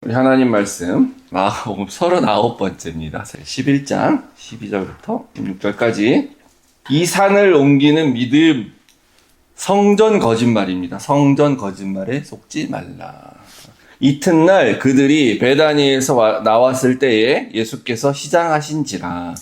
우리 하나님 말씀 마가복음 39번째입니다. 11장 12절부터 16절까지 이 산을 옮기는 믿음, 성전 거짓말입니다. 성전 거짓말에 속지 말라. 이튿날 그들이 베다니에서 나왔을 때에 예수께서 시장하신지라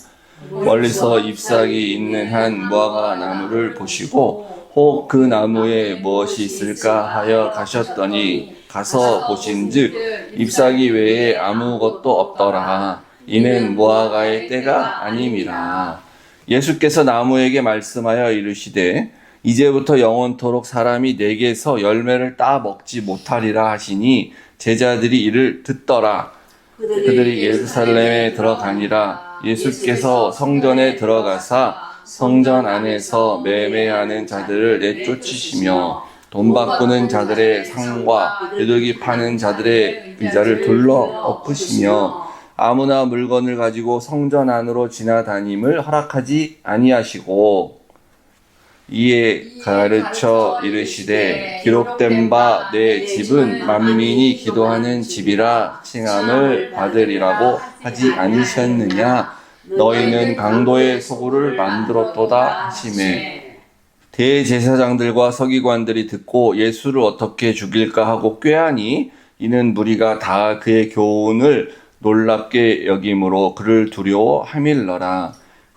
멀리서 잎사귀 있는 한 무화과 나무를 보시고 혹 그 나무에 무엇이 있을까 하여 가셨더니 가서 보신즉 잎사귀 외에 아무것도 없더라. 이는 무화과의 때가 아님이라. 예수께서 나무에게 말씀하여 이르시되 이제부터 영원토록 사람이 내게서 열매를 따 먹지 못하리라 하시니 제자들이 이를 듣더라. 그들이 예루살렘에 들어가니라. 예수께서 성전에 들어가사 성전 안에서 매매하는 자들을 내쫓으시며 돈 바꾸는 자들의 상과 비둘기 파는 자들의 의자를 둘러 엎으시며 아무나 물건을 가지고 성전 안으로 지나다님을 허락하지 아니하시고 이에 가르쳐 이르시되 기록된 바 내 집은 만민이 기도하는 집이라 칭함을 받으리라고 하지 않으셨느냐. 너희는 강도의 소굴을 만들었도다 하시매 대제사장들과 서기관들이 듣고 예수를 어떻게 죽일까 하고 꾀하니 이는 무리가 다 그의 교훈을 놀랍게 여김으로 그를 두려워하밀러라.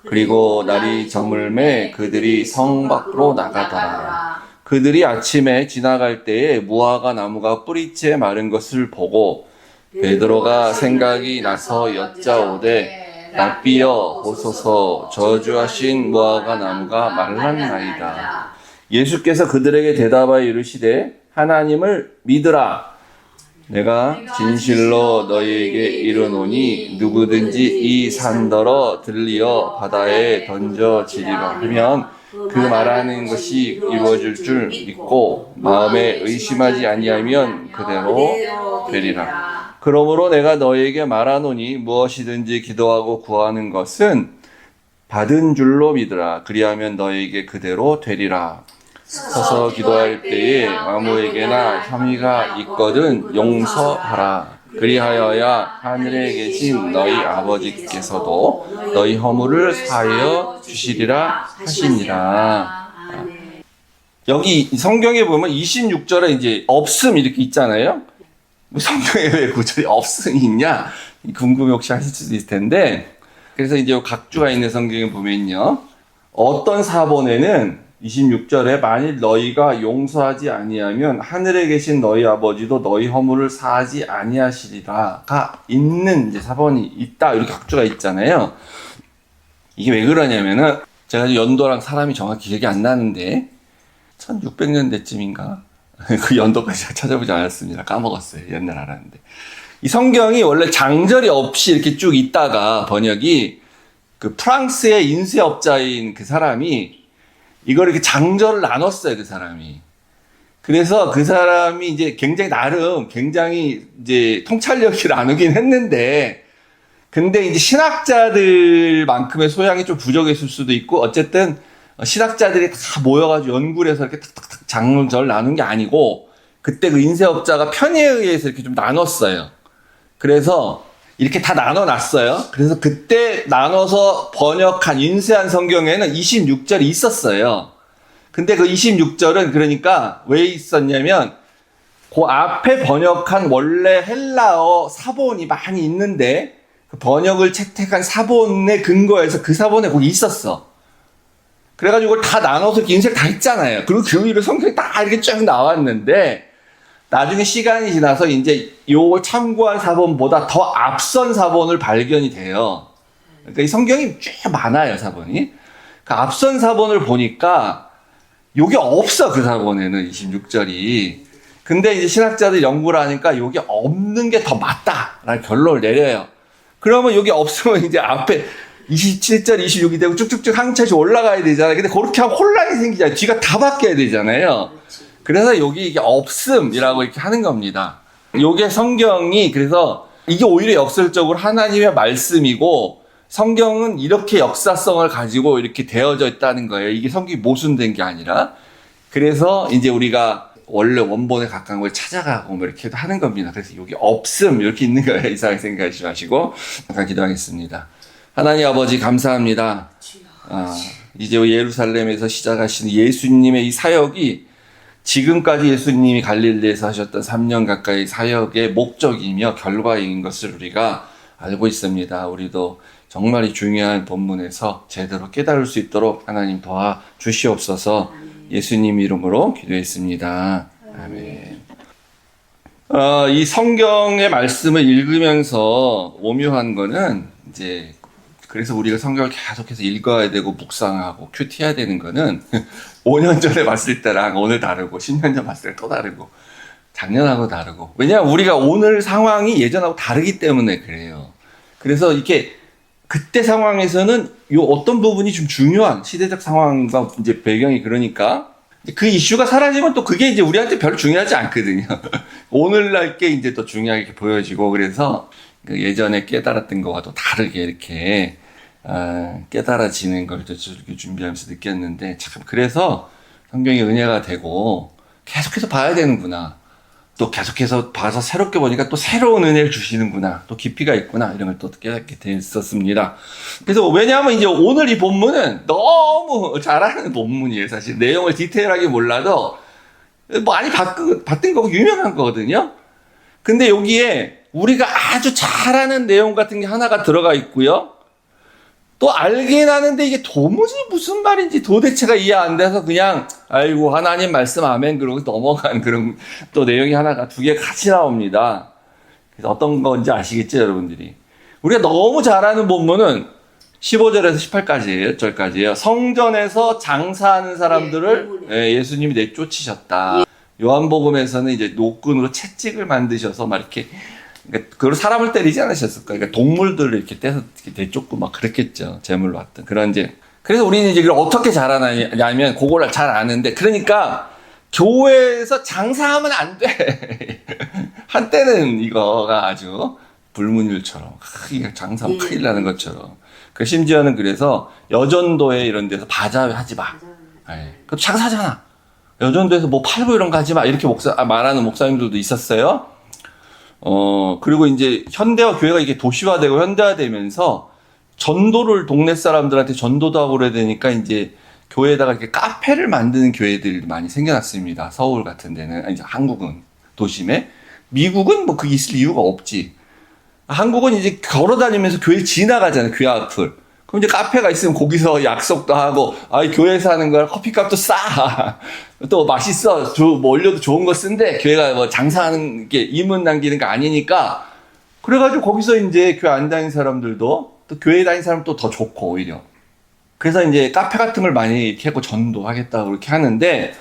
그리고 날이 저물매 그들이 성 밖으로 나가더라. 그들이 아침에 지나갈 때에 무화과 나무가 뿌리째 마른 것을 보고 베드로가 생각이 나서 여짜오되 랍비여 보소서 저주하신 무화과 나무가 말랐나이다. 예수께서 그들에게 대답하여 이르시되 하나님을 믿으라. 내가 진실로 너희에게 이르노니 누구든지 이 산더러 들리어 바다에 던져지리라 하면 그 말하는 것이 이루어질 줄 믿고 마음에 의심하지 아니하면 그대로 되리라. 그러므로 내가 너희에게 말하노니 무엇이든지 기도하고 구하는 것은 받은 줄로 믿으라. 그리하면 너희에게 그대로 되리라. 서서 기도할 때에 아무에게나 혐의가 있거든 용서하라. 그리하여야 하늘에 계신 너희 아버지께서도 너희 허물을 사하여 주시리라 하시니라. 여기 성경에 보면 26절에 이제 없음 이렇게 있잖아요. 성경에 왜 구절이 없음이 있냐? 궁금해 혹시 하실 수도 있을 텐데. 그래서 이제 각주가 있는 성경에 보면요. 어떤 사본에는 26절에 만일 너희가 용서하지 아니하면 하늘에 계신 너희 아버지도 너희 허물을 사하지 아니하시리라가 있는 이제 사본이 있다. 이렇게 각주가 있잖아요. 이게 왜 그러냐면은 제가 연도랑 사람이 정확히 기억이 안 나는데 1600년대쯤인가? 그 연도까지 찾아보지 않았습니다. 까먹었어요. 옛날 알았는데. 이 성경이 원래 장절이 없이 이렇게 쭉 있다가 번역이 그 프랑스의 인쇄업자인 그 사람이 이걸 이렇게 장절을 나눴어요. 그 사람이. 그래서 그 사람이 이제 굉장히 이제 통찰력이 나누긴 했는데 근데 이제 신학자들만큼의 소양이 좀 부족했을 수도 있고 어쨌든 신학자들이 다 모여가지고 연구를 해서 이렇게 탁탁탁 장절 나눈 게 아니고 그때 그 인쇄업자가 편의에 의해서 이렇게 좀 나눴어요. 그래서 이렇게 다 나눠놨어요. 그래서 그때 나눠서 번역한 인쇄한 성경에는 26절이 있었어요. 근데 그 26절은 그러니까 왜 있었냐면 그 앞에 번역한 원래 헬라어 사본이 많이 있는데 그 번역을 채택한 사본에 근거해서 그 사본에 거기 있었어. 그래가지고 이걸 다 나눠서 인쇄를 다 했잖아요. 그리고 그 위로 성경이 다 이렇게 쫙 나왔는데 나중에 시간이 지나서 이제 요 참고한 사본보다 더 앞선 사본을 발견이 돼요. 그러니까 이 성경이 꽤 많아요, 사본이. 그 앞선 사본을 보니까 요게 없어, 그 사본에는 26절이. 근데 이제 신학자들이 연구를 하니까 요게 없는 게 더 맞다라는 결론을 내려요. 그러면 요게 없으면 이제 앞에 27절, 26이 되고 쭉쭉쭉 한 차씩 올라가야 되잖아요. 근데 그렇게 하면 혼란이 생기잖아요. 뒤가 다 바뀌어야 되잖아요. 그래서 여기 이게 없음이라고 이렇게 하는 겁니다. 요게 성경이 그래서 이게 오히려 역설적으로 하나님의 말씀이고 성경은 이렇게 역사성을 가지고 이렇게 되어져 있다는 거예요. 이게 성경이 모순된 게 아니라. 그래서 이제 우리가 원래 원본에 가까운 걸 찾아가고 뭐 이렇게 하는 겁니다. 그래서 여기 없음 이렇게 있는 거예요. 이상하게 생각하지 마시고 잠깐 기도하겠습니다. 하나님 아버지 감사합니다. 이제 예루살렘에서 시작하신 예수님의 이 사역이 지금까지 예수님이 갈릴리에서 하셨던 3년 가까이 사역의 목적이며 결과인 것을 우리가 알고 있습니다. 우리도 정말 이 중요한 본문에서 제대로 깨달을 수 있도록 하나님 도와주시옵소서. 예수님 이름으로 기도했습니다. 아멘. 이 성경의 말씀을 읽으면서 오묘한 거는 이제 그래서 우리가 성경을 계속해서 읽어야 되고 묵상하고 큐티해야 되는 거는 5년 전에 봤을 때랑 오늘 다르고 10년 전 봤을 때 또 다르고 작년하고 다르고 왜냐하면 우리가 오늘 상황이 예전하고 다르기 때문에 그래요. 그래서 이렇게 그때 상황에서는 요 어떤 부분이 좀 중요한 시대적 상황과 이제 배경이 그러니까 그 이슈가 사라지면 또 그게 이제 우리한테 별로 중요하지 않거든요. 오늘날 게 이제 또 중요하게 보여지고 그래서 예전에 깨달았던 거와 또 다르게 이렇게 깨달아지는 걸 준비하면서 느꼈는데 참 그래서 성경이 은혜가 되고 계속해서 봐야 되는구나. 또 계속해서 봐서 새롭게 보니까 또 새로운 은혜를 주시는구나. 또 깊이가 있구나. 이런 걸 또 깨닫게 됐었습니다. 그래서 왜냐하면 이제 오늘 이 본문은 너무 잘하는 본문이에요. 사실 내용을 디테일하게 몰라도 많이 봤던 거고 유명한 거거든요. 근데 여기에 우리가 아주 잘하는 내용 같은 게 하나가 들어가 있고요. 또 알긴 하는데 이게 도무지 무슨 말인지 도대체가 이해 안 돼서 그냥 아이고 하나님 말씀 아멘 그러고 넘어간 그런 또 내용이 하나가 두 개 같이 나옵니다. 그래서 어떤 건지 아시겠죠 여러분들이. 우리가 너무 잘하는 본문은 15절에서 18절까지예요. 성전에서 장사하는 사람들을 예수님이 내쫓으셨다. 요한복음에서는 이제 노끈으로 채찍을 만드셔서 막 이렇게 그걸 사람을 때리지 않으셨을 거예요. 그러니까 동물들을 이렇게 떼서 이렇게 내쫓고 막 그랬겠죠. 제물로 왔던 그런 이제. 그래서 우리는 이제 이걸 어떻게 잘하냐면 그걸 잘 아는데 그러니까 교회에서 장사하면 안 돼. 한때는 이거가 아주 불문율처럼 크게 장사하면 큰일 나는 것처럼. 그 심지어는 그래서 여전도에 이런 데서 바자회 하지 마. 그것도 장사잖아. 여전도에서 뭐 팔고 이런 거 하지 마. 이렇게 말하는 목사님들도 있었어요. 그리고 이제 현대화 교회가 이게 도시화되고 현대화되면서 전도를 동네 사람들한테 전도도 하고 그래야 되니까 이제 교회에다가 이렇게 카페를 만드는 교회들이 많이 생겨났습니다. 서울 같은 데는, 아니, 한국은 도심에. 미국은 뭐 그게 있을 이유가 없지. 한국은 이제 걸어 다니면서 교회 지나가잖아요. 교회 앞을. 그럼 이제 카페가 있으면 거기서 약속도 하고, 교회에서 하는 걸 커피값도 싸. 또 맛있어. 뭐 올려도 좋은 거 쓴데, 교회가 뭐 장사하는 게 이문 남기는 거 아니니까. 그래가지고 거기서 이제 교회 안 다니는 사람들도, 또 교회 다니는 사람도 더 좋고, 오히려. 그래서 이제 카페 같은 걸 많이 이렇게 하고 전도하겠다고 그렇게 하는데,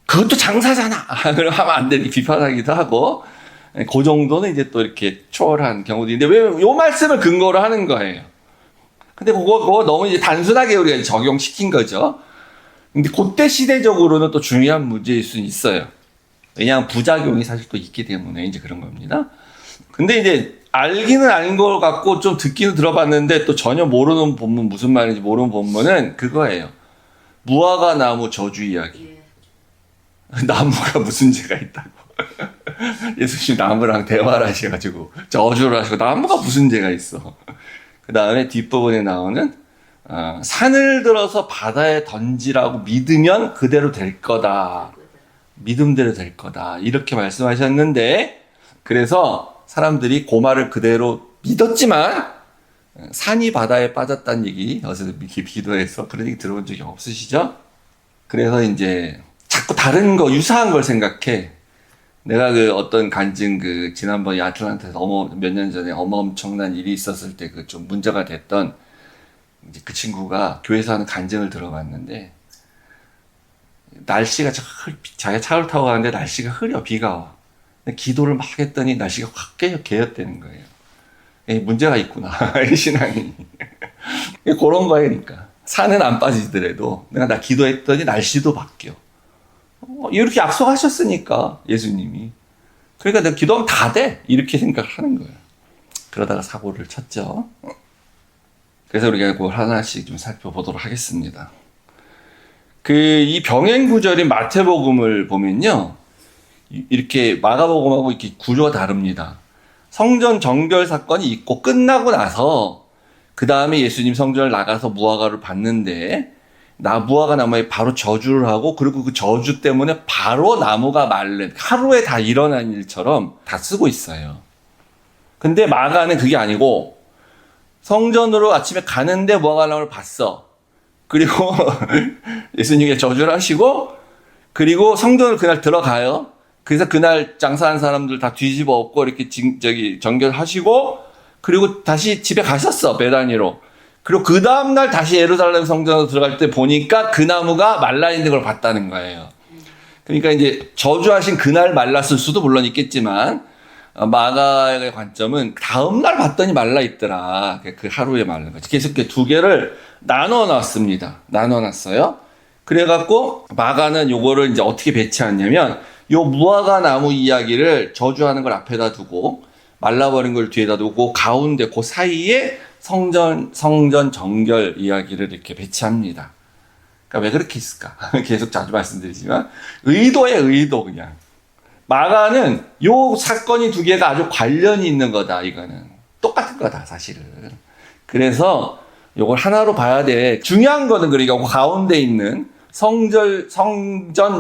그것도 장사잖아. 그럼 하면 안 되니 비판하기도 하고, 그 정도는 이제 또 이렇게 초월한 경우도 있는데, 왜 요 말씀을 근거로 하는 거예요. 근데 그거 너무 이제 단순하게 우리가 적용시킨 거죠. 근데 그때 시대적으로는 또 중요한 문제일 수 있어요. 왜냐하면 부작용이 사실 또 있기 때문에 이제 그런 겁니다. 근데 이제 알기는 아는 것 같고 좀 듣기는 들어봤는데 또 전혀 모르는 본문, 무슨 말인지 모르는 본문은 그거예요. 무화과 나무 저주 이야기. 나무가 무슨 죄가 있다고. 예수님 나무랑 대화를 하셔가지고 저주를 하시고 나무가 무슨 죄가 있어. 그 다음에 뒷부분에 나오는 산을 들어서 바다에 던지라고 믿으면 그대로 될 거다. 믿음대로 될 거다. 이렇게 말씀하셨는데 그래서 사람들이 그 말을 그대로 믿었지만 산이 바다에 빠졌다는 얘기 어디서 기도해서 그런 얘기 들어본 적이 없으시죠? 그래서 이제 자꾸 다른 거 유사한 걸 생각해. 내가 그 어떤 간증 지난번에 아틀란타에서 몇 년 전에 엄청난 일이 있었을 때 그 좀 문제가 됐던 이제 그 친구가 교회에서 하는 간증을 들어봤는데 날씨가 자기가 차를 타고 가는데 날씨가 흐려 비가 와. 기도를 막 했더니 날씨가 확 개었다는 거예요. 문제가 있구나 이 신앙이. 그런 거니까 산은 안 빠지더라도 나 기도했더니 날씨도 바뀌어. 이렇게 약속하셨으니까 예수님이. 그러니까 내가 기도하면 다 돼. 이렇게 생각하는 거예요. 그러다가 사고를 쳤죠. 그래서 우리가 그걸 하나씩 좀 살펴보도록 하겠습니다. 이 병행 구절인 마태복음을 보면요. 이렇게 마가복음하고 이렇게 구조가 다릅니다. 성전 정결 사건이 있고 끝나고 나서 그 다음에 예수님 성전을 나가서 무화과를 봤는데 무화과 나무에 바로 저주를 하고 그리고 그 저주 때문에 바로 나무가 말른 하루에 다 일어난 일처럼 다 쓰고 있어요. 근데 마가는 그게 아니고 성전으로 아침에 가는데 무화과 나무를 봤어. 그리고 예수님께 저주를 하시고 그리고 성전을 그날 들어가요. 그래서 그날 장사한 사람들 다 뒤집어 엎고 이렇게 정결하시고 그리고 다시 집에 가셨어. 베다니로. 그리고 그 다음날 다시 예루살렘 성전으로 들어갈 때 보니까 그 나무가 말라 있는 걸 봤다는 거예요. 그러니까 이제 저주하신 그날 말랐을 수도 물론 있겠지만 마가의 관점은 다음날 봤더니 말라 있더라. 그 하루에 말른 거지. 그래서 그 두 개를 나눠 놨습니다. 나눠 놨어요. 그래갖고 마가는 요거를 이제 어떻게 배치하냐면 요 무화과 나무 이야기를 저주하는 걸 앞에다 두고 말라버린 걸 뒤에다 두고 가운데 그 사이에 성전 정결 이야기를 이렇게 배치합니다. 그러니까 왜 그렇게 했을까? 계속 자주 말씀드리지만 의도의 의도 그냥. 마가는 요 사건이 두 개가 아주 관련이 있는 거다. 이거는 똑같은 거다 사실은. 그래서 요걸 하나로 봐야 돼. 중요한 거는 그러니까 그 가운데 있는 성전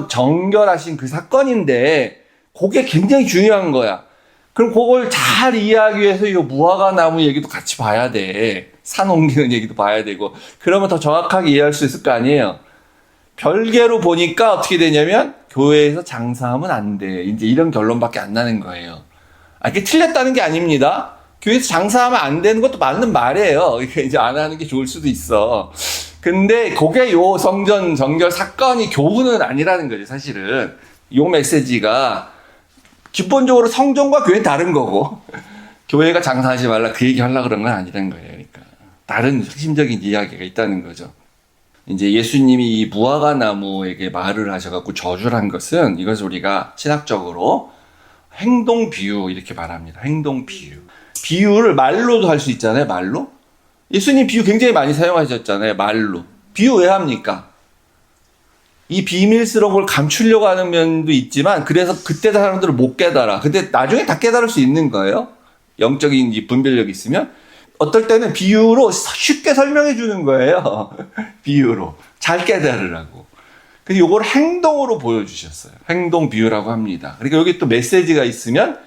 정결하신 그 사건인데 그게 굉장히 중요한 거야. 그럼 그걸 잘 이해하기 위해서 이 무화과 나무 얘기도 같이 봐야 돼. 산 옮기는 얘기도 봐야 되고. 그러면 더 정확하게 이해할 수 있을 거 아니에요. 별개로 보니까 어떻게 되냐면 교회에서 장사하면 안 돼. 이제 이런 결론밖에 안 나는 거예요. 이게 틀렸다는 게 아닙니다. 교회에서 장사하면 안 되는 것도 맞는 말이에요. 이제 안 하는 게 좋을 수도 있어. 근데 그게 요 성전 정결 사건이 교훈은 아니라는 거죠, 사실은. 요 메시지가 기본적으로 성전과 교회는 다른 거고 교회가 장사하지 말라 그 얘기 하려고 그런 건 아니라는 거예요. 그러니까 다른 핵심적인 이야기가 있다는 거죠. 이제 예수님이 이 무화과 나무에게 말을 하셔갖고 저주를 한 것은 이것을 우리가 신학적으로 행동 비유 이렇게 말합니다. 행동 비유. 비유를 말로도 할 수 있잖아요. 말로. 예수님 비유 굉장히 많이 사용하셨잖아요. 말로. 비유 왜 합니까? 이 비밀스러운 걸 감추려고 하는 면도 있지만 그래서 그때 사람들을 못 깨달아. 근데 나중에 다 깨달을 수 있는 거예요. 영적인 분별력이 있으면. 어떨 때는 비유로 쉽게 설명해 주는 거예요. 비유로. 잘 깨달으라고. 근데 이걸 행동으로 보여주셨어요. 행동 비유라고 합니다. 그러니까 여기 또 메시지가 있으면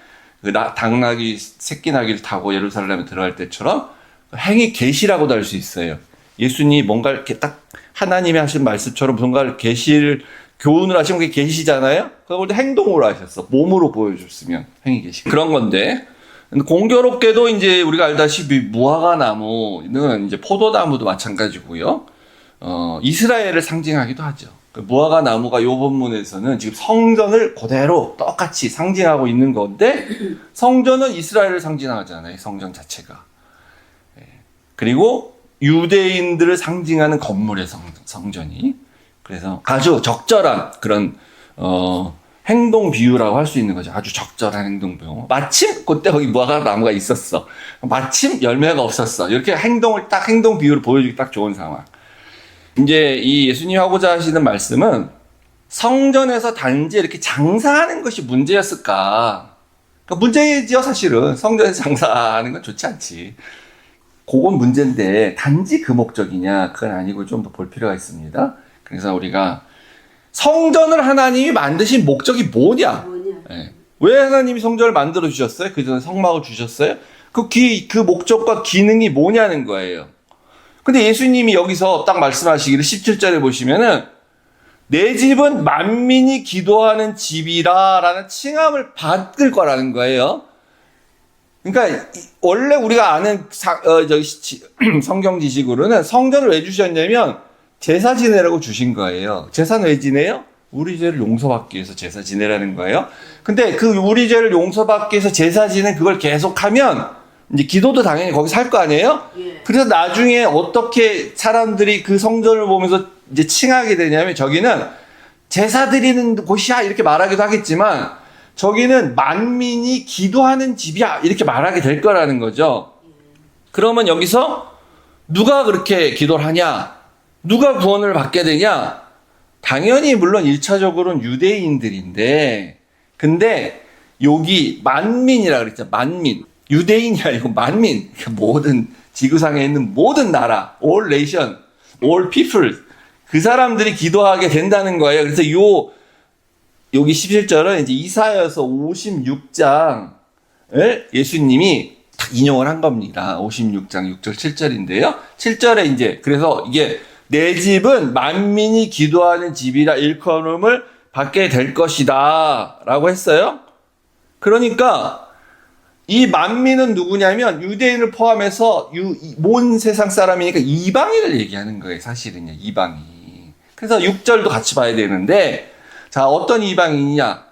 당나귀, 새끼 나귀를 타고 예루살렘에 들어갈 때처럼 행위 계시라고도 할 수 있어요. 예수님이 뭔가 이렇게 딱 하나님이 하신 말씀처럼 뭔가를 교훈을 하시면 그게 계시잖아요? 그걸 행동으로 하셨어. 몸으로 보여줬으면 행위 계시. 그런 건데. 공교롭게도 이제 우리가 알다시피 무화과 나무는 이제 포도나무도 마찬가지고요. 이스라엘을 상징하기도 하죠. 그 무화과 나무가 요 본문에서는 지금 성전을 그대로 똑같이 상징하고 있는 건데 성전은 이스라엘을 상징하잖아요. 성전 자체가. 그리고 유대인들을 상징하는 건물의 성전이. 그래서 아주 적절한 그런 행동 비유라고 할 수 있는 거죠. 아주 적절한 행동 비유. 마침 그때 거기 무화과 나무가 있었어. 마침 열매가 없었어. 이렇게 행동 비유를 보여주기 딱 좋은 상황. 이제 이 예수님이 하고자 하시는 말씀은 성전에서 단지 이렇게 장사하는 것이 문제였을까? 그러니까 문제지요, 사실은. 성전에서 장사하는 건 좋지 않지. 그건 문제인데 단지 그 목적이냐? 그건 아니고 좀 더 볼 필요가 있습니다. 그래서 우리가 성전을 하나님이 만드신 목적이 뭐냐? 네. 왜 하나님이 성전을 만들어 주셨어요? 그 전에 성막을 주셨어요? 그 목적과 기능이 뭐냐는 거예요. 근데 예수님이 여기서 딱 말씀하시기를 17절에 보시면은 내 집은 만민이 기도하는 집이라 라는 칭함을 받을 거라는 거예요. 그러니까 원래 우리가 아는 성경 지식으로는 성전을 왜 주셨냐면 제사 지내라고 주신 거예요. 제사는 왜 지내요? 우리 죄를 용서받기 위해서 제사 지내라는 거예요. 근데 그 우리 죄를 용서받기 위해서 제사 지내 그걸 계속하면 이제 기도도 당연히 거기서 할 거 아니에요? 예. 그래서 나중에 어떻게 사람들이 그 성전을 보면서 이제 칭하게 되냐면 저기는 제사 드리는 곳이야 이렇게 말하기도 하겠지만 저기는 만민이 기도하는 집이야 이렇게 말하게 될 거라는 거죠. 그러면 여기서 누가 그렇게 기도를 하냐? 누가 구원을 받게 되냐? 당연히 물론 1차적으로는 유대인들인데 근데 여기 만민이라 그랬죠. 만민. 유대인이 아니고 만민. 모든 지구상에 있는 모든 나라, all nation, all people. 그 사람들이 기도하게 된다는 거예요. 그래서 여기 17절은 이제 이사야서 56장을 예수님이 인용을 한 겁니다. 56장 6절 7절인데요. 7절에 이제 그래서 이게 내 집은 만민이 기도하는 집이라 일컬음을 받게 될 것이다 라고 했어요. 그러니까 이 만민은 누구냐면 유대인을 포함해서 온 세상 사람이니까 이방인을 얘기하는 거예요. 사실은요. 이방인. 그래서 6절도 같이 봐야 되는데 자, 어떤 이방인이냐?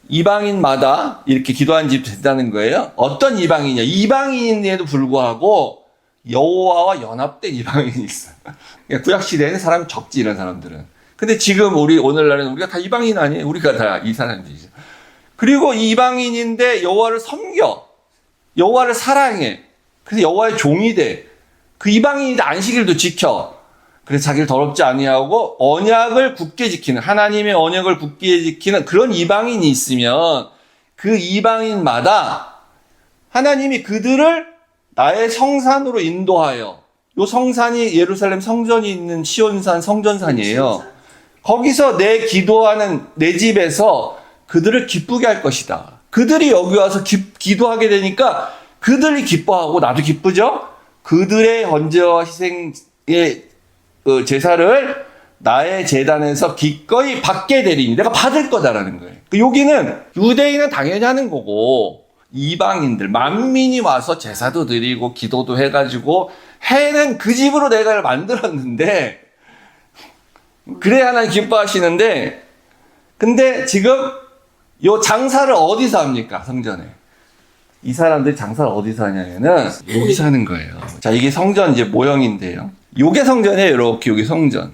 이방인마다 이렇게 기도하는 집이 된다는 거예요. 어떤 이방인이냐? 이방인에도 불구하고 여호와와 연합된 이방인이 있어요. 그러니까 구약 시대에는 사람이 적지, 이런 사람들은. 근데 지금 오늘날은 우리가 다 이방인 아니에요? 우리가 다 이 사람들이죠. 그리고 이방인인데 여호와를 섬겨. 여호와를 사랑해. 그래서 여호와의 종이 돼. 그 이방인인데 안식일도 지켜. 그래서 자기를 더럽지 아니하고 언약을 굳게 지키는, 하나님의 언약을 굳게 지키는 그런 이방인이 있으면 그 이방인마다 하나님이 그들을 나의 성산으로 인도하여, 요 성산이 예루살렘 성전이 있는 시온산 성전산이에요. 거기서 내 기도하는 내 집에서 그들을 기쁘게 할 것이다. 그들이 여기 와서 기도하게 되니까 그들이 기뻐하고 나도 기쁘죠? 그들의 헌제와 희생의 제사를 나의 제단에서 기꺼이 받게 되리니 내가 받을 거다라는 거예요. 여기는 유대인은 당연히 하는 거고 이방인들 만민이 와서 제사도 드리고 기도도 해가지고 해는 그 집으로 내가 만들었는데 그래야 하나님 기뻐하시는데, 근데 지금 요 장사를 어디서 합니까? 성전에. 이 사람들이 장사를 어디서 하냐면은 여기서 하는 거예요. 자, 이게 성전 이제 모형인데요. 요게 성전이에요. 이렇게 여기 성전.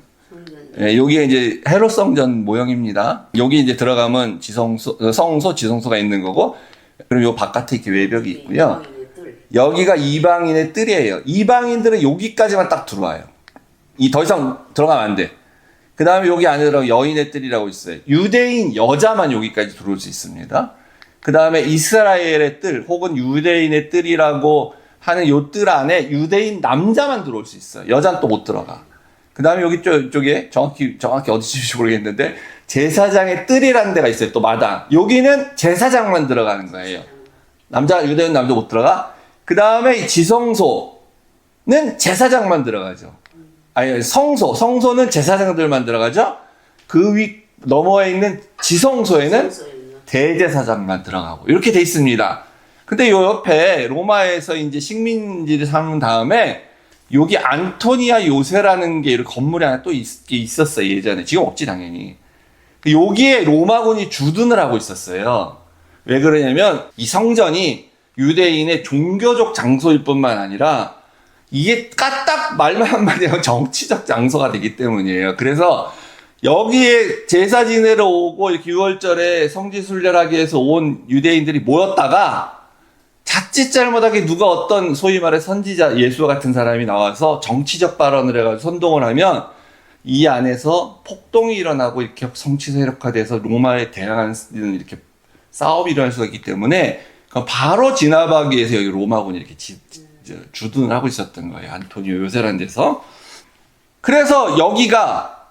예, 여기에 이제 헤롯 성전 모형입니다. 여기 이제 들어가면 성소, 지성소가 있는 거고, 그리고 요 바깥에 이렇게 외벽이 있고요. 여기가 이방인의 뜰이에요. 이방인들은 여기까지만 딱 들어와요. 더 이상 들어가면 안 돼. 그 다음에 여기 안에 들어가면 여인의 뜰이라고 있어요. 유대인 여자만 여기까지 들어올 수 있습니다. 그 다음에 이스라엘의 뜰 혹은 유대인의 뜰이라고 하는 요 뜰 안에 유대인 남자만 들어올 수 있어요. 여자는 또 못 들어가. 그 다음에 여기 쪽에 정확히 어디쯤인지 모르겠는데 제사장의 뜰이라는 데가 있어요. 또 마당. 여기는 제사장만 들어가는 거예요. 유대인 남자 못 들어가. 그 다음에 지성소는 제사장만 들어가죠. 아니, 성소는 제사장들만 들어가죠. 그 위 너머에 있는 지성소에는 대제사장만 들어가고 이렇게 돼 있습니다. 근데 요 옆에 로마에서 이제 식민지를 삼은 다음에 여기 안토니아 요새라는 게 이렇게 건물이 하나 또 있었어요. 예전에. 지금 없지 당연히. 여기에 로마군이 주둔을 하고 있었어요. 왜 그러냐면 이 성전이 유대인의 종교적 장소일 뿐만 아니라 이게 까딱 말만 한마디 하면 정치적 장소가 되기 때문이에요. 그래서 여기에 제사 지내러 오고 이렇게 6월절에 성지순례하기 위해서 온 유대인들이 모였다가 자칫 잘못하게 누가 어떤 소위 말해 선지자 예수와 같은 사람이 나와서 정치적 발언을 해가지고 선동을 하면 이 안에서 폭동이 일어나고 이렇게 성치 세력화돼서 로마에 대항하는 이렇게 싸움이 일어날 수가 있기 때문에 바로 진압하기 위해서 여기 로마군이 이렇게 주둔을 하고 있었던 거예요. 안토니오 요새라는 데서. 그래서 여기가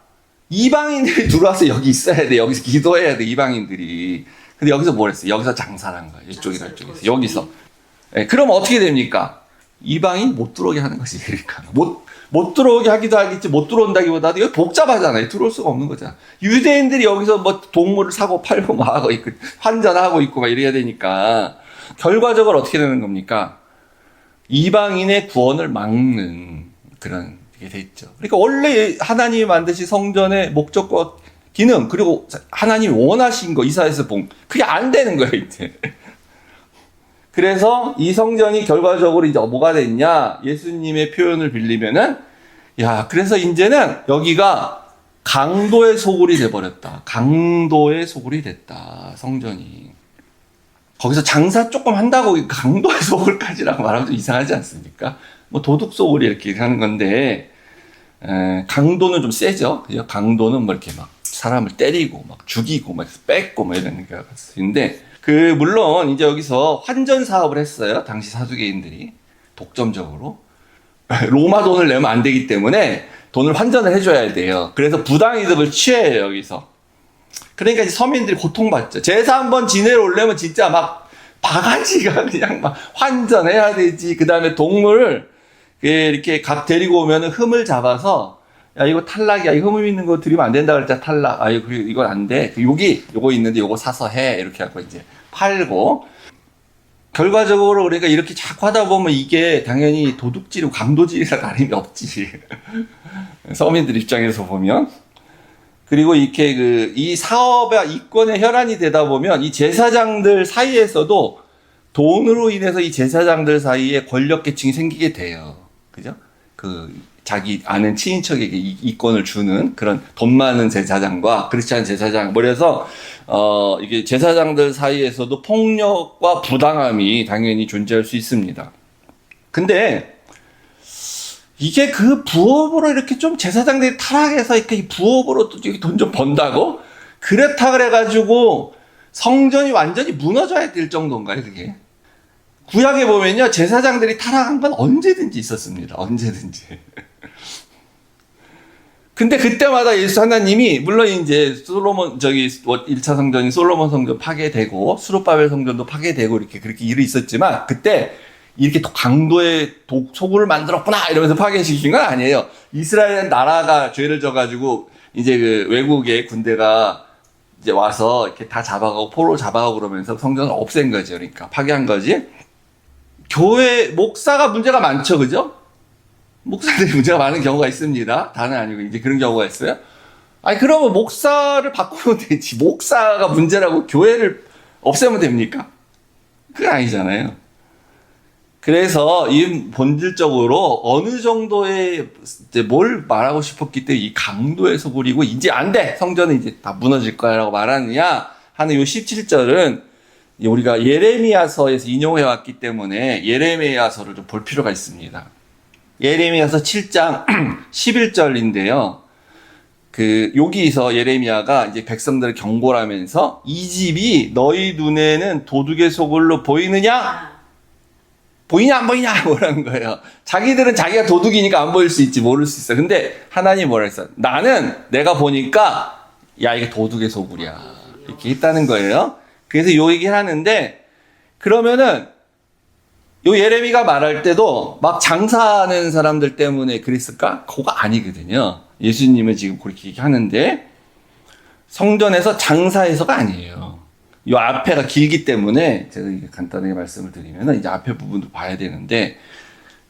이방인들이 들어와서 여기 있어야 돼. 여기서 기도해야 돼. 이방인들이. 근데 여기서 뭘 했어요? 여기서 장사를 한 거예요. 이쪽이나 이쪽에서. 여기서. 네, 그럼 어떻게 됩니까? 이방인 못 들어오게 하는 거지. 그러니까. 못 들어오게 하기도 하겠지. 못 들어온다기보다도 여기 복잡하잖아요. 들어올 수가 없는 거잖아. 유대인들이 여기서 뭐 동물을 사고 팔고 막 하고 있고, 환전하고 있고 막 이래야 되니까. 결과적으로 어떻게 되는 겁니까? 이방인의 구원을 막는 그런 게 돼 있죠. 그러니까 원래 하나님이 만드신 성전의 목적과 기능, 그리고 하나님이 원하신 거 이사야에서 본 그게 안 되는 거예요, 이제. 그래서 이 성전이 결과적으로 이제 뭐가 됐냐? 예수님의 표현을 빌리면은 그래서 이제는 여기가 강도의 소굴이 돼 버렸다. 강도의 소굴이 됐다. 성전이. 거기서 장사 조금 한다고 강도의 소굴까지라고 말하면 좀 이상하지 않습니까? 뭐 도둑 소굴이 이렇게 하는 건데, 강도는 좀 세죠? 강도는 뭐 이렇게 막 사람을 때리고 막 죽이고 막 뺏고 막 이런 게 있는데 물론 이제 여기서 환전 사업을 했어요. 당시 사두개인들이 독점적으로 로마 돈을 내면 안 되기 때문에 돈을 환전을 해줘야 돼요. 그래서 부당이득을 취해요 여기서. 그러니까 이제 서민들이 고통받죠. 제사 한번 지내러 오려면 진짜 막 바가지가 그냥 막 환전해야 되지. 그 다음에 동물을 이렇게 각 데리고 오면 흠을 잡아서 야 이거 탈락이야. 이 흠 있는 거 드리면 안 된다 그랬잖아. 탈락. 아 이건 안 돼. 요거 있는데 요거 사서 해. 이렇게 하고 이제 팔고. 결과적으로 그러니까 이렇게 자꾸 하다 보면 이게 당연히 도둑질이고 강도질이라 다름이 없지. 서민들 입장에서 보면. 그리고 이렇게 이 사업의 이권의 혈안이 되다 보면 이 제사장들 사이에서도 돈으로 인해서 이 제사장들 사이에 권력 계층이 생기게 돼요. 그죠? 자기 아는 친인척에게 이권을 주는 그런 돈 많은 제사장과 그렇지 않은 제사장. 그래서, 이게 제사장들 사이에서도 폭력과 부당함이 당연히 존재할 수 있습니다. 근데, 이게 그 부업으로 이렇게 좀 제사장들이 타락해서 이렇게 부업으로 또 돈 좀 번다고? 그렇다 그래가지고 성전이 완전히 무너져야 될 정도인가요, 그게? 구약에 보면요, 제사장들이 타락한 건 언제든지 있었습니다. 언제든지. 근데 그때마다 예수 하나님이, 물론 이제 1차 성전인 솔로몬 성전 파괴되고, 수룹바벨 성전도 파괴되고, 그렇게 일이 있었지만, 그때 이렇게 강도의 소굴을 만들었구나! 이러면서 파괴시킨 건 아니에요. 이스라엘 나라가 죄를 져가지고, 이제 외국의 군대가 이제 와서 이렇게 다 잡아가고, 포로 잡아가고 그러면서 성전을 없앤 거죠. 그러니까 파괴한 거지. 교회, 목사가 문제가 많죠. 그죠? 목사들이 문제가 많은 경우가 있습니다. 다는 아니고, 이제 그런 경우가 있어요. 아니, 그러면 목사를 바꾸면 되지. 목사가 문제라고 교회를 없애면 됩니까? 그건 아니잖아요. 그래서 이 본질적으로 어느 정도의 이제 뭘 말하고 싶었기 때문에 이 강도의 소굴이고 이제 안 돼! 성전은 이제 다 무너질 거야 라고 말하느냐 하는 요 17절은 우리가 예레미야서에서 인용해 왔기 때문에 예레미야서를 좀 볼 필요가 있습니다. 예레미야서 7장 11절인데요. 여기서 예레미야가 이제 백성들을 경고를 하면서 이 집이 너희 눈에는 도둑의 소굴로 보이느냐? 보이냐 안 보이냐? 뭐라는 거예요. 자기들은 자기가 도둑이니까 안 보일 수 있지 모를 수 있어. 근데 하나님 뭐라 했어? 나는 내가 보니까 야 이게 도둑의 소굴이야. 이렇게 했다는 거예요. 그래서 요 얘기를 하는데 그러면은 요 예레미가 말할 때도 막 장사하는 사람들 때문에 그랬을까? 그거 아니거든요. 예수님은 지금 그렇게 얘기하는데 성전에서 장사해서가 아니에요. 요 앞에가 길기 때문에 제가 간단하게 말씀을 드리면 이제 앞에 부분도 봐야 되는데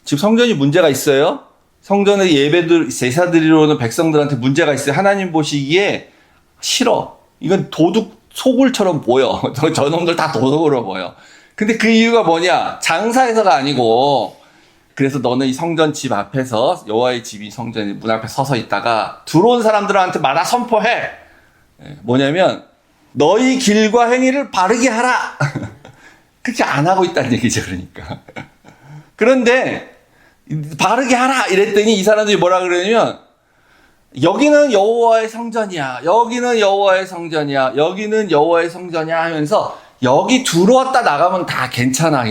지금 성전이 문제가 있어요. 성전의 제사 드리러 오는 백성들한테 문제가 있어요. 하나님 보시기에 싫어. 이건 도둑 소굴처럼 보여. 저놈들 다 도둑으로 보여. 근데 그 이유가 뭐냐? 장사해서가 아니고 그래서 너는 이 성전 집 앞에서 여호와의 집이 성전의 문 앞에 서서 있다가 들어온 사람들한테 마다 선포해. 뭐냐면 너희 길과 행위를 바르게 하라. 그렇게 안 하고 있다는 얘기죠. 그러니까. 그런데 바르게 하라 이랬더니 이 사람들이 뭐라 그러냐면 여기는 여호와의 성전이야. 여기는 여호와의 성전이야. 여기는 여호와의 성전이야 하면서 여기 들어왔다 나가면 다 괜찮아.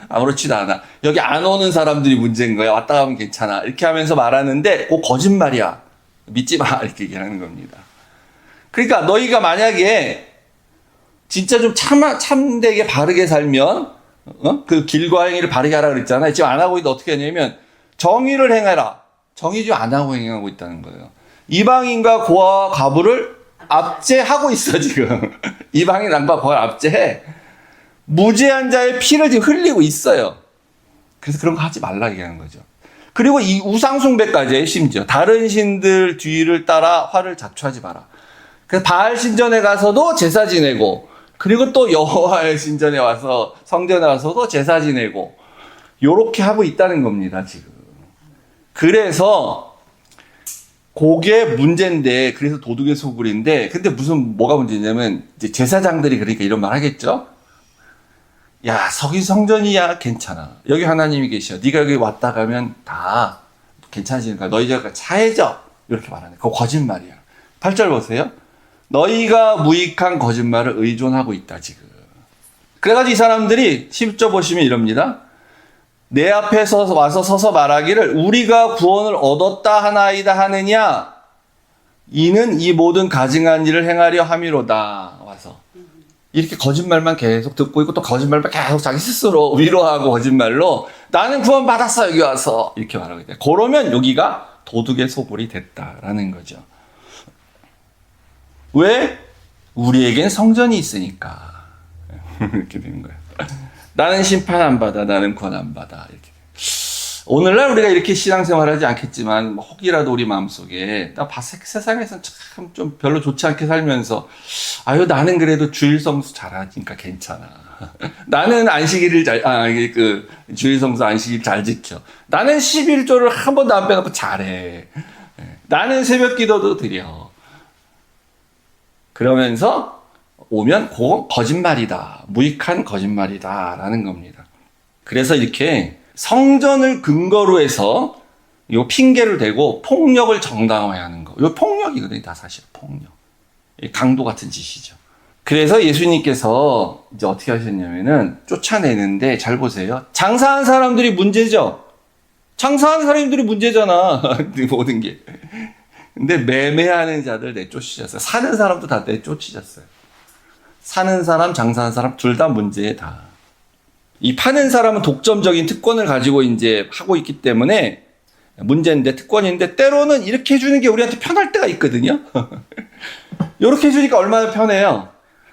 아무렇지도 않아. 여기 안 오는 사람들이 문제인 거야. 왔다 가면 괜찮아. 이렇게 하면서 말하는데 그거 거짓말이야. 믿지 마. 이렇게 얘기하는 겁니다. 그러니까 너희가 만약에 진짜 좀 참되게 바르게 살면 그 길과 행위를 바르게 하라 그랬잖아요. 지금 안 하고 있는데 어떻게 하냐면 정의를 행해라. 정의 지금 안 하고 행하고 있다는 거예요. 이방인과 고아와 과부를 압제하고 있어 지금. 이방인과 고아를 압제해. 무죄한 자의 피를 지금 흘리고 있어요. 그래서 그런 거 하지 말라 얘기하는 거죠. 그리고 이 우상숭배까지 해 심지어. 다른 신들 뒤를 따라 화를 자초하지 마라. 그래서 바알 신전에 가서도 제사 지내고 그리고 또 여호와의 신전에 와서 성전에 와서도 제사 지내고 요렇게 하고 있다는 겁니다 지금. 그래서 그게 문제인데 그래서 도둑의 소굴인데 근데 뭐가 문제냐면 이제 제사장들이 그러니까 이런 말 하겠죠. 야 서기 성전이야 괜찮아. 여기 하나님이 계셔. 네가 여기 왔다 가면 다 괜찮아지니까 너희 자가 차해져. 이렇게 말하네. 그거 거짓말이야. 8절 보세요. 너희가 무익한 거짓말을 의존하고 있다 지금. 그래가지고 이 사람들이 10절 보시면 이럽니다. 내 앞에 와서 서서 말하기를 우리가 구원을 얻었다 하나이다 하느냐 이는 이 모든 가증한 일을 행하려 함이로다. 와서 이렇게 거짓말만 계속 듣고 있고 또 거짓말만 계속 자기 스스로 위로하고 거짓말로 나는 구원 받았어 여기 와서 이렇게 말하게 돼. 그러면 여기가 도둑의 소굴이 됐다라는 거죠. 왜? 우리에겐 성전이 있으니까 이렇게 되는 거예요. 나는 심판 안 받아, 나는 구원 안 받아. 이렇게. 오늘날 우리가 이렇게 신앙생활하지 않겠지만 혹이라도 우리 마음속에 나 세상에서 참 좀 별로 좋지 않게 살면서 아유 나는 그래도 주일 성수 잘하니까 괜찮아. 나는 안식일을 주일 성수 안식일 잘 지켜. 나는 11조를 한 번도 안 빼놓고 잘해. 나는 새벽 기도도 드려. 그러면서 오면 그건 거짓말이다. 무익한 거짓말이다라는 겁니다. 그래서 이렇게 성전을 근거로 해서 요 핑계를 대고 폭력을 정당화하는 거. 요 폭력이거든요. 다 사실 폭력. 강도 같은 짓이죠. 그래서 예수님께서 이제 어떻게 하셨냐면은 쫓아내는데 잘 보세요. 장사한 사람들이 문제죠. 장사하는 사람들이 문제잖아. 모든 게. 근데 매매하는 자들 내쫓으셨어요. 사는 사람도 다 내쫓으셨어요. 사는 사람, 장사하는 사람 둘 다 문제에 다. 이 파는 사람은 독점적인 특권을 가지고 이제 하고 있기 때문에 문제인데 특권인데 때로는 이렇게 해주는 게 우리한테 편할 때가 있거든요. 이렇게 해주니까 얼마나 편해요.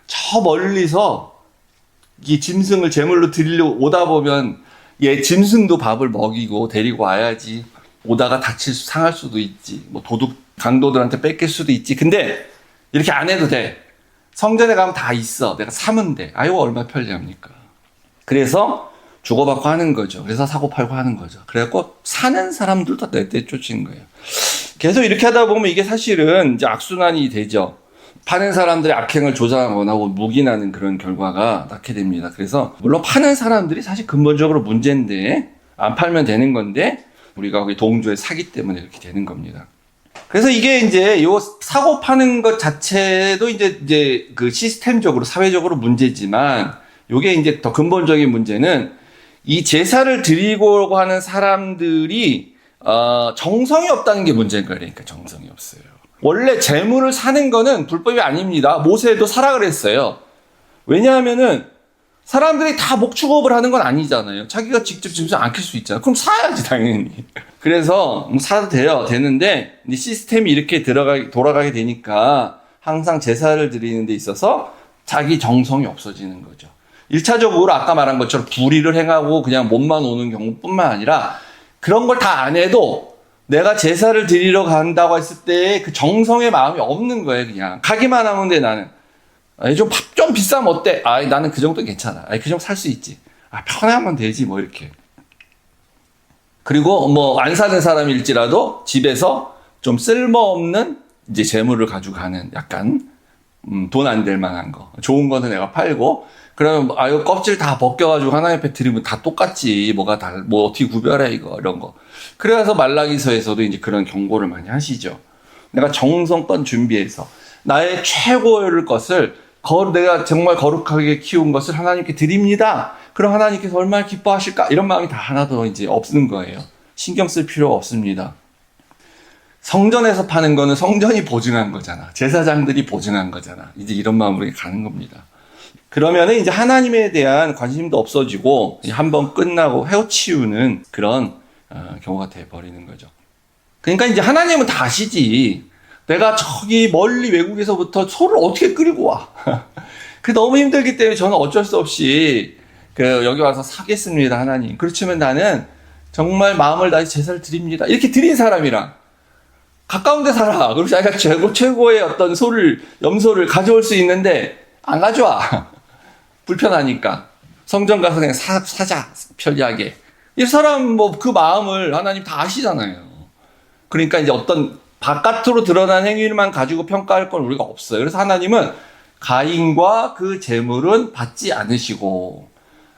저 멀리서 이 짐승을 제물로 드리려 오다 보면 얘 짐승도 밥을 먹이고 데리고 와야지. 오다가 상할 수도 있지. 뭐 도둑 강도들한테 뺏길 수도 있지. 근데 이렇게 안 해도 돼. 성전에 가면 다 있어. 내가 사면 돼. 아이고 얼마나 편리합니까. 그래서 주고받고 하는 거죠. 그래서 사고 팔고 하는 거죠. 그래갖고 사는 사람들도 내쫓은 거예요. 계속 이렇게 하다 보면 이게 사실은 이제 악순환이 되죠. 파는 사람들의 악행을 조장하고 묵인하는 그런 결과가 낳게 됩니다. 그래서 물론 파는 사람들이 사실 근본적으로 문제인데 안 팔면 되는 건데 우리가 거기 동조에 사기 때문에 이렇게 되는 겁니다. 그래서 이게 이제 요 사고 파는 것 자체도 이제 그 시스템적으로 사회적으로 문제지만 요게 이제 더 근본적인 문제는 이 제사를 드리고 하는 사람들이 정성이 없다는 게 문제인 거예요. 그러니까 정성이 없어요. 원래 재물을 사는 거는 불법이 아닙니다. 모세도 사라 그랬어요. 왜냐하면은 사람들이 다 목축업을 하는 건 아니잖아요. 자기가 직접 짐승 안 킬 수 있잖아요. 그럼 사야지 당연히. 그래서 사도 되는데 시스템이 이렇게 돌아가게 되니까 항상 제사를 드리는 데 있어서 자기 정성이 없어지는 거죠. 1차적으로 아까 말한 것처럼 불의를 행하고 그냥 몸만 오는 경우뿐만 아니라 그런 걸 다 안 해도 내가 제사를 드리러 간다고 했을 때 그 정성의 마음이 없는 거예요. 그냥 가기만 하면 돼 나는. 좀 비싸면 어때? 나는 그 정도 괜찮아. 그 정도 살 수 있지. 편하면 되지 뭐 이렇게. 그리고 뭐 안 사는 사람일지라도 집에서 좀 쓸모없는 이제 재물을 가지고 가는 약간 돈 안 될 만한 거. 좋은 거는 내가 팔고 그러면 이거 껍질 다 벗겨가지고 하나님 앞에 드리면 다 똑같지. 뭐 어떻게 구별해 이거 이런 거. 그래서 말라기서에서도 이제 그런 경고를 많이 하시죠. 내가 정성껏 준비해서 나의 최고의 것을 내가 정말 거룩하게 키운 것을 하나님께 드립니다. 그럼 하나님께서 얼마나 기뻐하실까? 이런 마음이 다 하나도 이제 없는 거예요. 신경 쓸 필요가 없습니다. 성전에서 파는 거는 성전이 보증한 거잖아. 제사장들이 보증한 거잖아. 이제 이런 마음으로 가는 겁니다. 그러면은 이제 하나님에 대한 관심도 없어지고 한번 끝나고 헤어치우는 그런 경우가 돼버리는 거죠. 그러니까 이제 하나님은 다 아시지. 내가 저기 멀리 외국에서부터 소를 어떻게 끌고 와. 그 너무 힘들기 때문에 저는 어쩔 수 없이 여기 와서 사겠습니다, 하나님. 그렇지만 나는 정말 마음을 다해 제사를 드립니다. 이렇게 드린 사람이랑 가까운 데 살아. 그리고 자기가 최고의 어떤 염소를 가져올 수 있는데 안 가져와. 불편하니까. 성전 가서 그냥 사자, 편리하게. 이 사람 그 마음을 하나님 다 아시잖아요. 그러니까 이제 어떤 바깥으로 드러난 행위만 가지고 평가할 건 우리가 없어요. 그래서 하나님은 가인과 그 재물은 받지 않으시고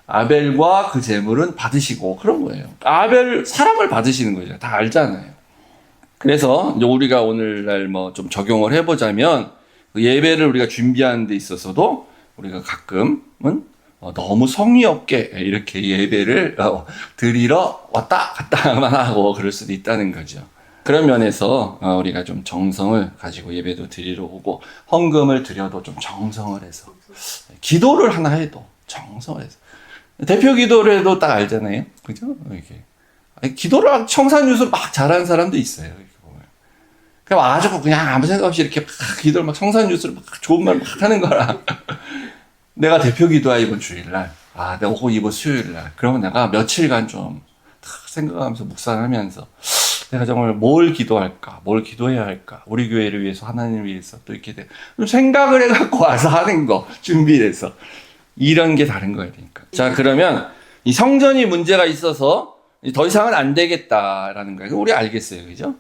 아벨과 그 재물은 받으시고 그런 거예요. 아벨 사랑을 받으시는 거죠. 다 알잖아요. 그래서 이제 우리가 오늘날 뭐 좀 적용을 해보자면 그 예배를 우리가 준비하는 데 있어서도 우리가 가끔은 너무 성의 없게 이렇게 예배를 드리러 왔다 갔다만 하고 그럴 수도 있다는 거죠. 그런 면에서 우리가 좀 정성을 가지고 예배도 드리러 오고 헌금을 드려도 좀 정성을 해서 기도를 하나 해도 정성을 해서 대표 기도를 해도 딱 알잖아요. 그죠? 이렇게 기도를 청산유수 막 잘하는 사람도 있어요. 이렇게 보면. 그냥 와가지고 그냥 아무 생각 없이 이렇게 막 기도를 막 청산유수를 막 좋은 말 막 하는 거라. 내가 대표 기도야 이번 주일날. 내가 오고 이번 수요일날. 그러면 내가 며칠간 좀 생각하면서 묵상하면서 내가 정말 뭘 기도할까? 뭘 기도해야 할까? 우리 교회를 위해서, 하나님을 위해서 또 이렇게 생각을 해갖고 와서 하는 거, 준비를 해서. 이런 게 다른 거예요, 그러니까. 자, 그러면 이 성전이 문제가 있어서 더 이상은 안 되겠다라는 거예요. 우리 알겠어요, 그죠?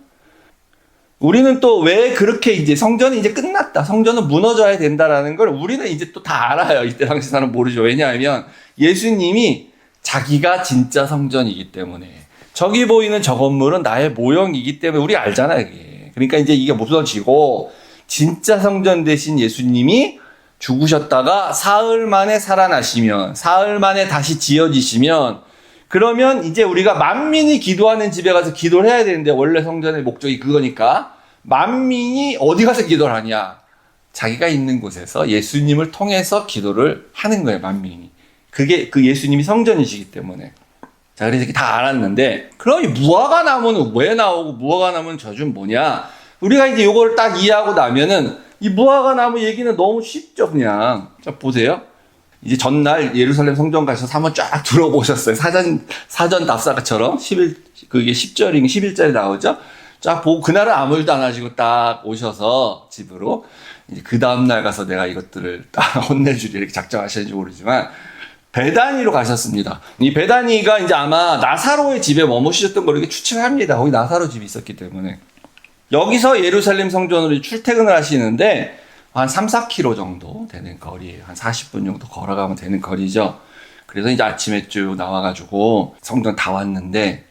우리는 또 왜 그렇게 이제 성전이 이제 끝났다, 성전은 무너져야 된다라는 걸 우리는 이제 또 다 알아요. 이때 당시 사람 모르죠. 왜냐하면 예수님이 자기가 진짜 성전이기 때문에. 저기 보이는 저 건물은 나의 모형이기 때문에 우리 알잖아요, 이게. 그러니까 이제 이게 무너지고 진짜 성전 대신 예수님이 죽으셨다가 사흘 만에 살아나시면, 사흘 만에 다시 지어지시면, 그러면 이제 우리가 만민이 기도하는 집에 가서 기도를 해야 되는데, 원래 성전의 목적이 그거니까, 만민이 어디 가서 기도를 하냐? 자기가 있는 곳에서 예수님을 통해서 기도를 하는 거예요, 만민이. 그게 그 예수님이 성전이시기 때문에. 자, 그래서 이렇게 다 알았는데, 그럼 이 무화과 나무는 왜 나오고 무화과 나무는 저주는 뭐냐? 우리가 이제 요걸 딱 이해하고 나면은, 이 무화과 나무 얘기는 너무 쉽죠, 그냥. 자, 보세요. 이제 전날 예루살렘 성전 가셔서 한번 쫙 들어보셨어요. 사전 답사처럼. 그게 10절인가 11절에 나오죠? 쫙 보고, 그날은 아무 일도 안 하시고 딱 오셔서 집으로. 이제 그 다음날 가서 내가 이것들을 딱 혼내주리 이렇게 작정하셨는지 모르지만, 베다니로 가셨습니다. 이 베다니가 이제 아마 나사로의 집에 머무시셨던 걸 이렇게 추측합니다. 거기 나사로 집이 있었기 때문에. 여기서 예루살렘 성전으로 출퇴근을 하시는데 한 3, 4km 정도 되는 거리예요. 한 40분 정도 걸어가면 되는 거리죠. 그래서 이제 아침에 쭉 나와가지고 성전 다 왔는데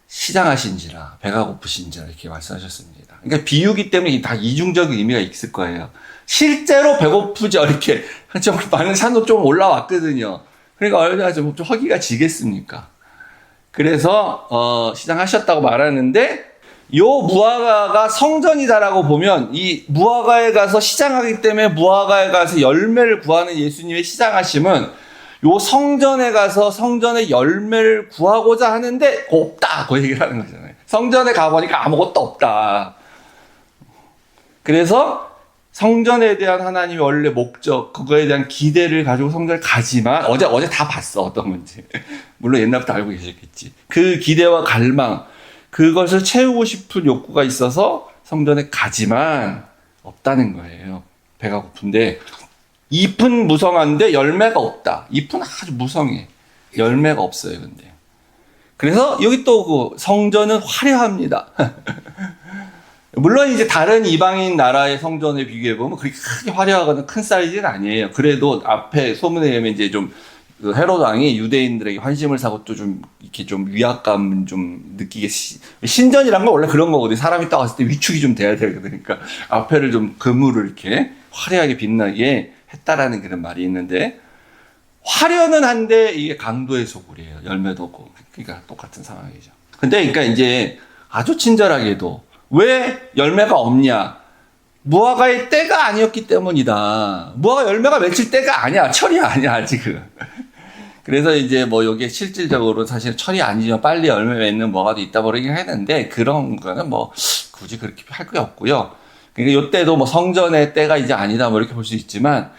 시장하신지라 배가 고프신지라 이렇게 말씀하셨습니다. 그러니까 비유기 때문에 다 이중적인 의미가 있을 거예요. 실제로 배고프죠. 이렇게 좀 많은 산도 좀 올라왔거든요. 그러니까 얼마나 좀 허기가 지겠습니까? 그래서 시장하셨다고 말하는데 요 무화과가 성전이다라고 보면 이 무화과에 가서 시장하기 때문에 무화과에 가서 열매를 구하는 예수님의 시장하심은 요 성전에 가서 성전의 열매를 구하고자 하는데 없다 그 얘기를 하는 거잖아요. 성전에 가보니까 아무것도 없다. 그래서 성전에 대한 하나님의 원래 목적, 그거에 대한 기대를 가지고 성전에 가지만 어제 다 봤어 어떤 건지. 물론 옛날부터 알고 계셨겠지. 그 기대와 갈망, 그것을 채우고 싶은 욕구가 있어서 성전에 가지만 없다는 거예요. 배가 고픈데 잎은 무성한데 열매가 없다. 잎은 아주 무성해. 열매가 없어요. 근데 그래서 여기 또 그 성전은 화려합니다. 물론 이제 다른 이방인 나라의 성전에 비교해 보면 그렇게 크게 화려하거나 큰 사이즈는 아니에요. 그래도 앞에 소문에 의하면 이제 좀 헤롯 왕이 유대인들에게 환심을 사고 또 좀 이렇게 좀 위압감 좀 느끼게 신전이란 건 원래 그런 거거든요. 사람이 딱 왔을 때 위축이 좀 돼야 되거든요. 그러니까 앞에를 좀 금으로 이렇게 화려하게 빛나게 했다라는 그런 말이 있는데 화려는 한데 이게 강도의 소굴이에요. 열매도 없고 그러니까 똑같은 상황이죠. 근데 그러니까 이제 아주 친절하게도 왜 열매가 없냐? 무화과의 때가 아니었기 때문이다. 무화과 열매가 맺힐 때가 아니야. 철이 아니야, 지금. 그래서 이제 뭐 여기에 실질적으로 사실 철이 아니지만 빨리 열매 맺는 무화과도 있다 그러긴 했는데 그런 거는 뭐 굳이 그렇게 할 게 없고요. 그러니까 요때도 뭐 성전의 때가 이제 아니다 뭐 이렇게 볼 수 있지만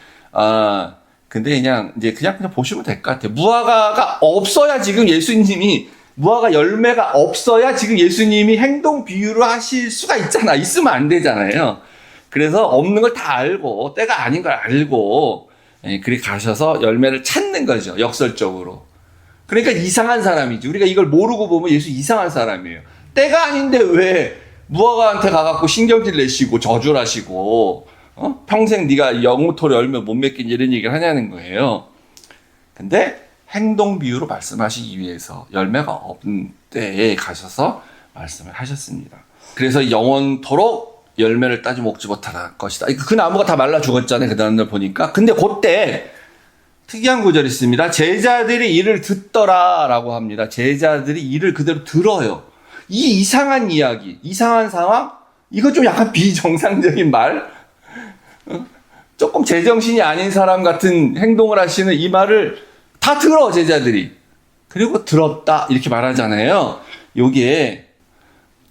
근데 그냥 보시면 될 것 같아요. 무화과가 없어야 지금 예수님이 무화과 열매가 없어야 지금 예수님이 행동 비유를 하실 수가 있잖아. 있으면 안 되잖아요. 그래서 없는 걸 다 알고 때가 아닌 걸 알고 그리 가셔서 열매를 찾는 거죠. 역설적으로. 그러니까 이상한 사람이지. 우리가 이걸 모르고 보면 예수 이상한 사람이에요. 때가 아닌데 왜 무화과한테 가갖고 신경질 내시고 저주하시고 평생 네가 영토로 열매 못 맺긴 이런 얘기를 하냐는 거예요. 근데 행동 비유로 말씀하시기 위해서 열매가 없는 때에 가셔서 말씀을 하셨습니다. 그래서 영원토록 열매를 따지 먹지 못할 것이다. 그 나무가 다 말라 죽었잖아요. 그 다음날 보니까. 근데 그때 특이한 구절이 있습니다. 제자들이 이를 듣더라라고 합니다. 제자들이 이를 그대로 들어요. 이 이상한 이야기, 이상한 상황, 이거 좀 약간 비정상적인 말, 조금 제정신이 아닌 사람 같은 행동을 하시는 이 말을 다 들어, 제자들이. 그리고 들었다 이렇게 말하잖아요. 여기에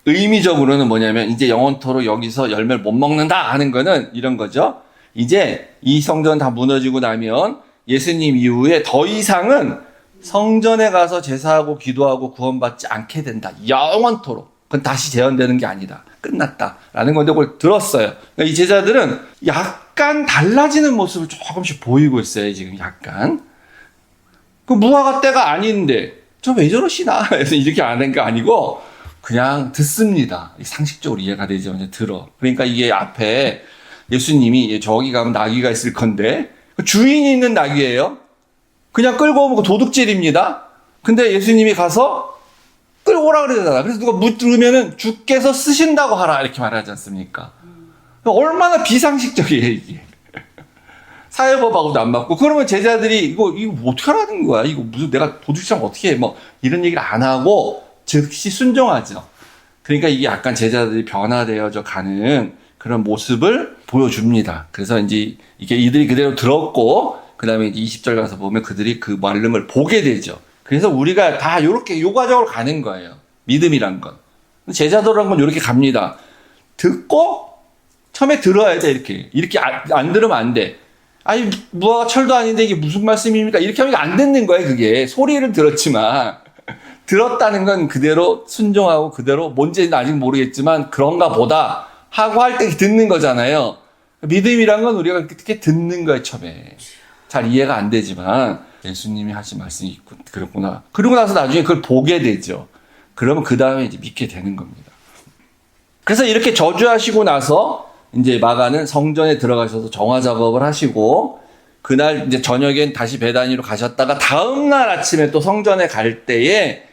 의미적으로는 뭐냐면 이제 영원토록 여기서 열매를 못 먹는다 하는 거는 이런 거죠. 이제 이 성전 다 무너지고 나면 예수님 이후에 더 이상은 성전에 가서 제사하고 기도하고 구원받지 않게 된다. 영원토록. 그건 다시 재현되는 게 아니다. 끝났다라는 건데 그걸 들었어요. 그러니까 이 제자들은 약간 달라지는 모습을 조금씩 보이고 있어요. 지금 약간. 그 무화과 때가 아닌데 저 왜 저러시나? 그래서 이렇게 안 한 게 아니고 그냥 듣습니다. 상식적으로 이해가 되죠. 이제 들어. 그러니까 이게 앞에 예수님이 저기 가면 나귀가 있을 건데 주인이 있는 나귀예요. 그냥 끌고 오면 도둑질입니다. 근데 예수님이 가서 끌고 오라 그러잖아. 그래서 누가 물으면은 주께서 쓰신다고 하라 이렇게 말하지 않습니까? 얼마나 비상식적이에요 이게. 사회법하고도 안 맞고. 그러면 제자들이 이거 어떻게 하라는 거야? 이거 무슨 내가 도둑질하면 어떻게 해? 뭐 이런 얘기를 안 하고 즉시 순종하죠. 그러니까 이게 약간 제자들이 변화되어져 가는 그런 모습을 보여줍니다. 그래서 이제 이게 이들이 그대로 들었고, 그 다음에 이제 20절 가서 보면 그들이 그 말름을 보게 되죠. 그래서 우리가 다 요렇게 요 과정으로 가는 거예요. 믿음이란 건. 제자들은 건 요렇게 갑니다. 듣고, 처음에 들어야 돼, 이렇게. 이렇게 안 들으면 안 돼. 아니, 무화과 철도 아닌데 이게 무슨 말씀입니까? 이렇게 하면 안 듣는 거예요, 그게. 소리를 들었지만. 들었다는 건 그대로 순종하고 그대로 뭔지는 아직 모르겠지만 그런가 보다 하고 할 때 듣는 거잖아요. 믿음이란 건 우리가 그렇게 듣는 거예요, 처음에. 잘 이해가 안 되지만 예수님이 하신 말씀이 있고 그렇구나. 그러고 나서 나중에 그걸 보게 되죠. 그러면 그 다음에 이제 믿게 되는 겁니다. 그래서 이렇게 저주하시고 나서 이제 마가는 성전에 들어가셔서 정화 작업을 하시고 그날 이제 저녁엔 다시 베다니로 가셨다가 다음날 아침에 또 성전에 갈 때에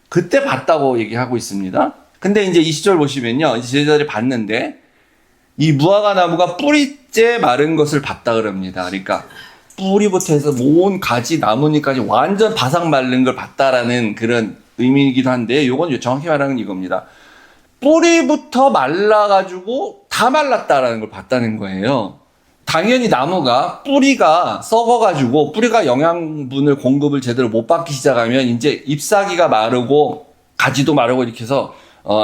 그때 봤다고 얘기하고 있습니다. 근데 이제 20절 보시면요. 이제 제자들이 봤는데 이 무화과 나무가 뿌리째 마른 것을 봤다 그럽니다. 그러니까 뿌리부터 해서 온 가지 나뭇잎까지 완전 바삭 마른 걸 봤다라는 그런 의미이기도 한데 이건 정확히 말하는 이겁니다. 뿌리부터 말라가지고 다 말랐다라는 걸 봤다는 거예요. 당연히 나무가 뿌리가 썩어가지고 뿌리가 영양분을 공급을 제대로 못 받기 시작하면 이제 잎사귀가 마르고 가지도 마르고 이렇게 해서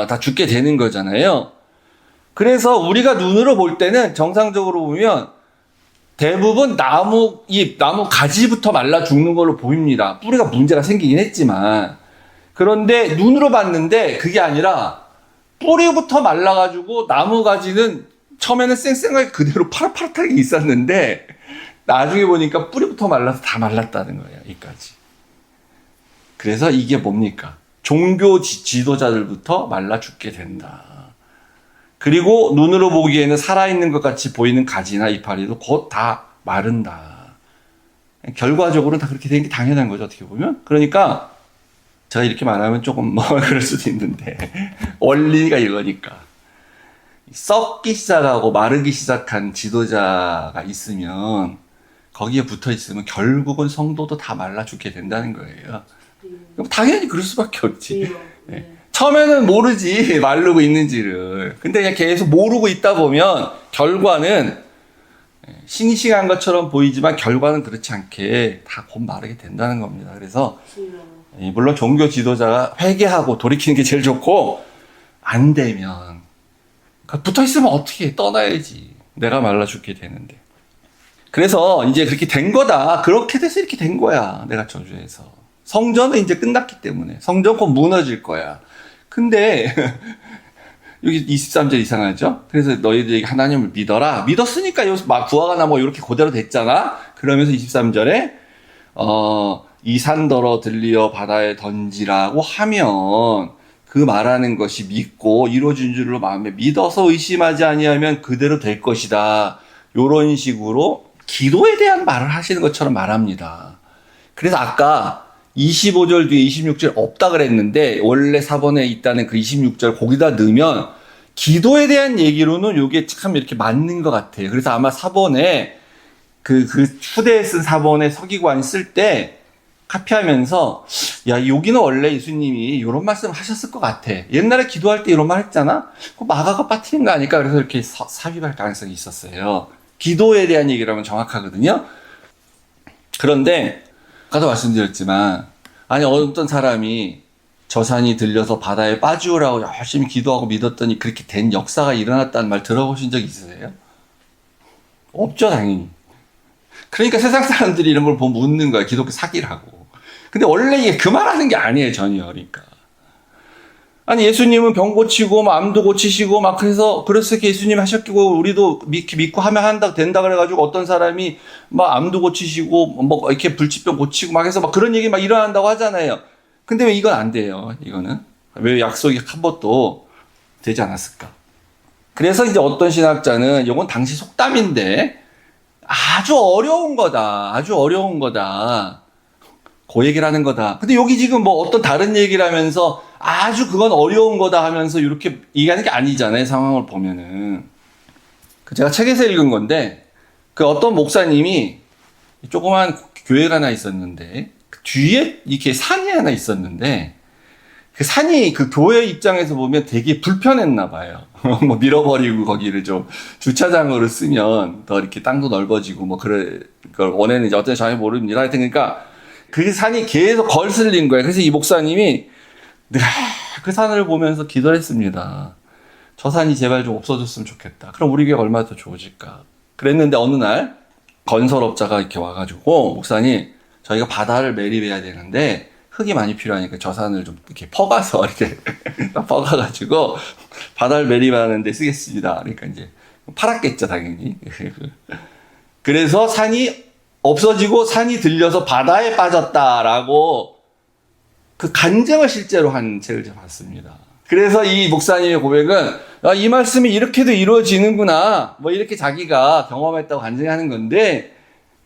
다 죽게 되는 거잖아요. 그래서 우리가 눈으로 볼 때는 정상적으로 보면 대부분 나무 잎, 나무 가지부터 말라 죽는 걸로 보입니다. 뿌리가 문제가 생기긴 했지만. 그런데 눈으로 봤는데 그게 아니라 뿌리부터 말라가지고 나무 가지는 처음에는 쌩쌩하게 그대로 파릇파릇하게 있었는데 나중에 보니까 뿌리부터 말라서 다 말랐다는 거예요. 이까지. 그래서 이게 뭡니까? 종교 지도자들부터 말라 죽게 된다. 그리고 눈으로 보기에는 살아있는 것 같이 보이는 가지나 이파리도 곧 다 마른다. 결과적으로는 다 그렇게 되는 게 당연한 거죠. 어떻게 보면. 그러니까 제가 이렇게 말하면 조금 뭐 그럴 수도 있는데 원리가 이거니까. 썩기 시작하고 마르기 시작한 지도자가 있으면 거기에 붙어 있으면 결국은 성도도 다 말라 죽게 된다는 거예요. 그럼 당연히 그럴 수밖에 없지. 네. 처음에는 모르지 마르고 있는지를. 근데 그냥 계속 모르고 있다 보면 결과는 싱싱한 것처럼 보이지만 결과는 그렇지 않게 다 곧 마르게 된다는 겁니다. 그래서 물론 종교 지도자가 회개하고 돌이키는 게 제일 좋고 안 되면 붙어있으면 어떻게 해? 떠나야지. 내가 말라 죽게 되는데. 그래서 이제 그렇게 된 거다. 그렇게 돼서 이렇게 된 거야. 내가 저주해서. 성전은 이제 끝났기 때문에. 성전 곧 무너질 거야. 근데 여기 23절 이상하죠? 그래서 너희들이 하나님을 믿어라. 믿었으니까 여기서 막 구화가 나무 이렇게 그대로 됐잖아. 그러면서 23절에 이 산더러 들리어 바다에 던지라고 하면 그 말하는 것이 믿고 이루어진 줄로 마음에 믿어서 의심하지 아니하면 그대로 될 것이다. 이런 식으로 기도에 대한 말을 하시는 것처럼 말합니다. 그래서 아까 25절 뒤에 26절 없다 그랬는데 원래 4번에 있다는 그 26절 거기다 넣으면 기도에 대한 얘기로는 이게 참 이렇게 맞는 것 같아요. 그래서 아마 4번에 그 후대에 쓴 4번에 서기관 쓸 때 카피하면서 야 여기는 원래 예수님이 이런 말씀을 하셨을 것 같아. 옛날에 기도할 때 이런 말 했잖아. 그 마가가 빠뜨린 거 아닐까? 그래서 이렇게 삽입할 가능성이 있었어요. 기도에 대한 얘기라면 정확하거든요. 그런데 아까도 말씀드렸지만 아니 어떤 사람이 저 산이 들려서 바다에 빠지우라고 열심히 기도하고 믿었더니 그렇게 된 역사가 일어났다는 말 들어보신 적 있으세요? 없죠, 당연히. 그러니까 세상 사람들이 이런 걸 보면 묻는 거야. 기독교 사기라고. 근데 원래 이게 그 말하는 게 아니에요, 전혀. 그러니까. 아니, 예수님은 병 고치고, 막 암도 고치시고, 막 그래서 예수님 하셨고, 우리도 믿고 하면 된다 그래가지고 어떤 사람이 막 암도 고치시고, 뭐 이렇게 불치병 고치고 막 해서 막 그런 얘기 막 일어난다고 하잖아요. 근데 왜 이건 안 돼요, 이거는? 왜 약속이 한 번도 되지 않았을까? 그래서 이제 어떤 신학자는 이건 당시 속담인데, 아주 어려운 거다. 아주 어려운 거다. 그 얘기를 하는 거다. 근데 여기 지금 뭐 어떤 다른 얘기를 하면서 아주 그건 어려운 거다 하면서 이렇게 얘기하는 게 아니잖아요. 상황을 보면은. 제가 책에서 읽은 건데, 그 어떤 목사님이 조그만 교회가 하나 있었는데, 그 뒤에 이렇게 산이 하나 있었는데, 그 산이 그 교회 입장에서 보면 되게 불편했나 봐요. 뭐 밀어버리고 거기를 좀 주차장으로 쓰면 더 이렇게 땅도 넓어지고 뭐 그걸 원했는지 어떤지 잘 모릅니다. 하여튼 그러니까 그 산이 계속 거슬린 거예요. 그래서 이 목사님이 그 산을 보면서 기도를 했습니다. 저 산이 제발 좀 없어졌으면 좋겠다. 그럼 우리 교회가 얼마나 더 좋아질까. 그랬는데 어느 날 건설업자가 이렇게 와가지고 목사님 저희가 바다를 매립해야 되는데 흙이 많이 필요하니까 저 산을 좀 이렇게 퍼가서 이렇게 퍼가가지고 바다를 매립하는 데 쓰겠습니다. 그러니까 이제 팔았겠죠, 당연히. 그래서 산이 없어지고 산이 들려서 바다에 빠졌다라고 그 간증을 실제로 한 책을 제가 봤습니다. 그래서 이 목사님의 고백은 이 말씀이 이렇게도 이루어지는구나. 뭐 이렇게 자기가 경험했다고 간증하는 건데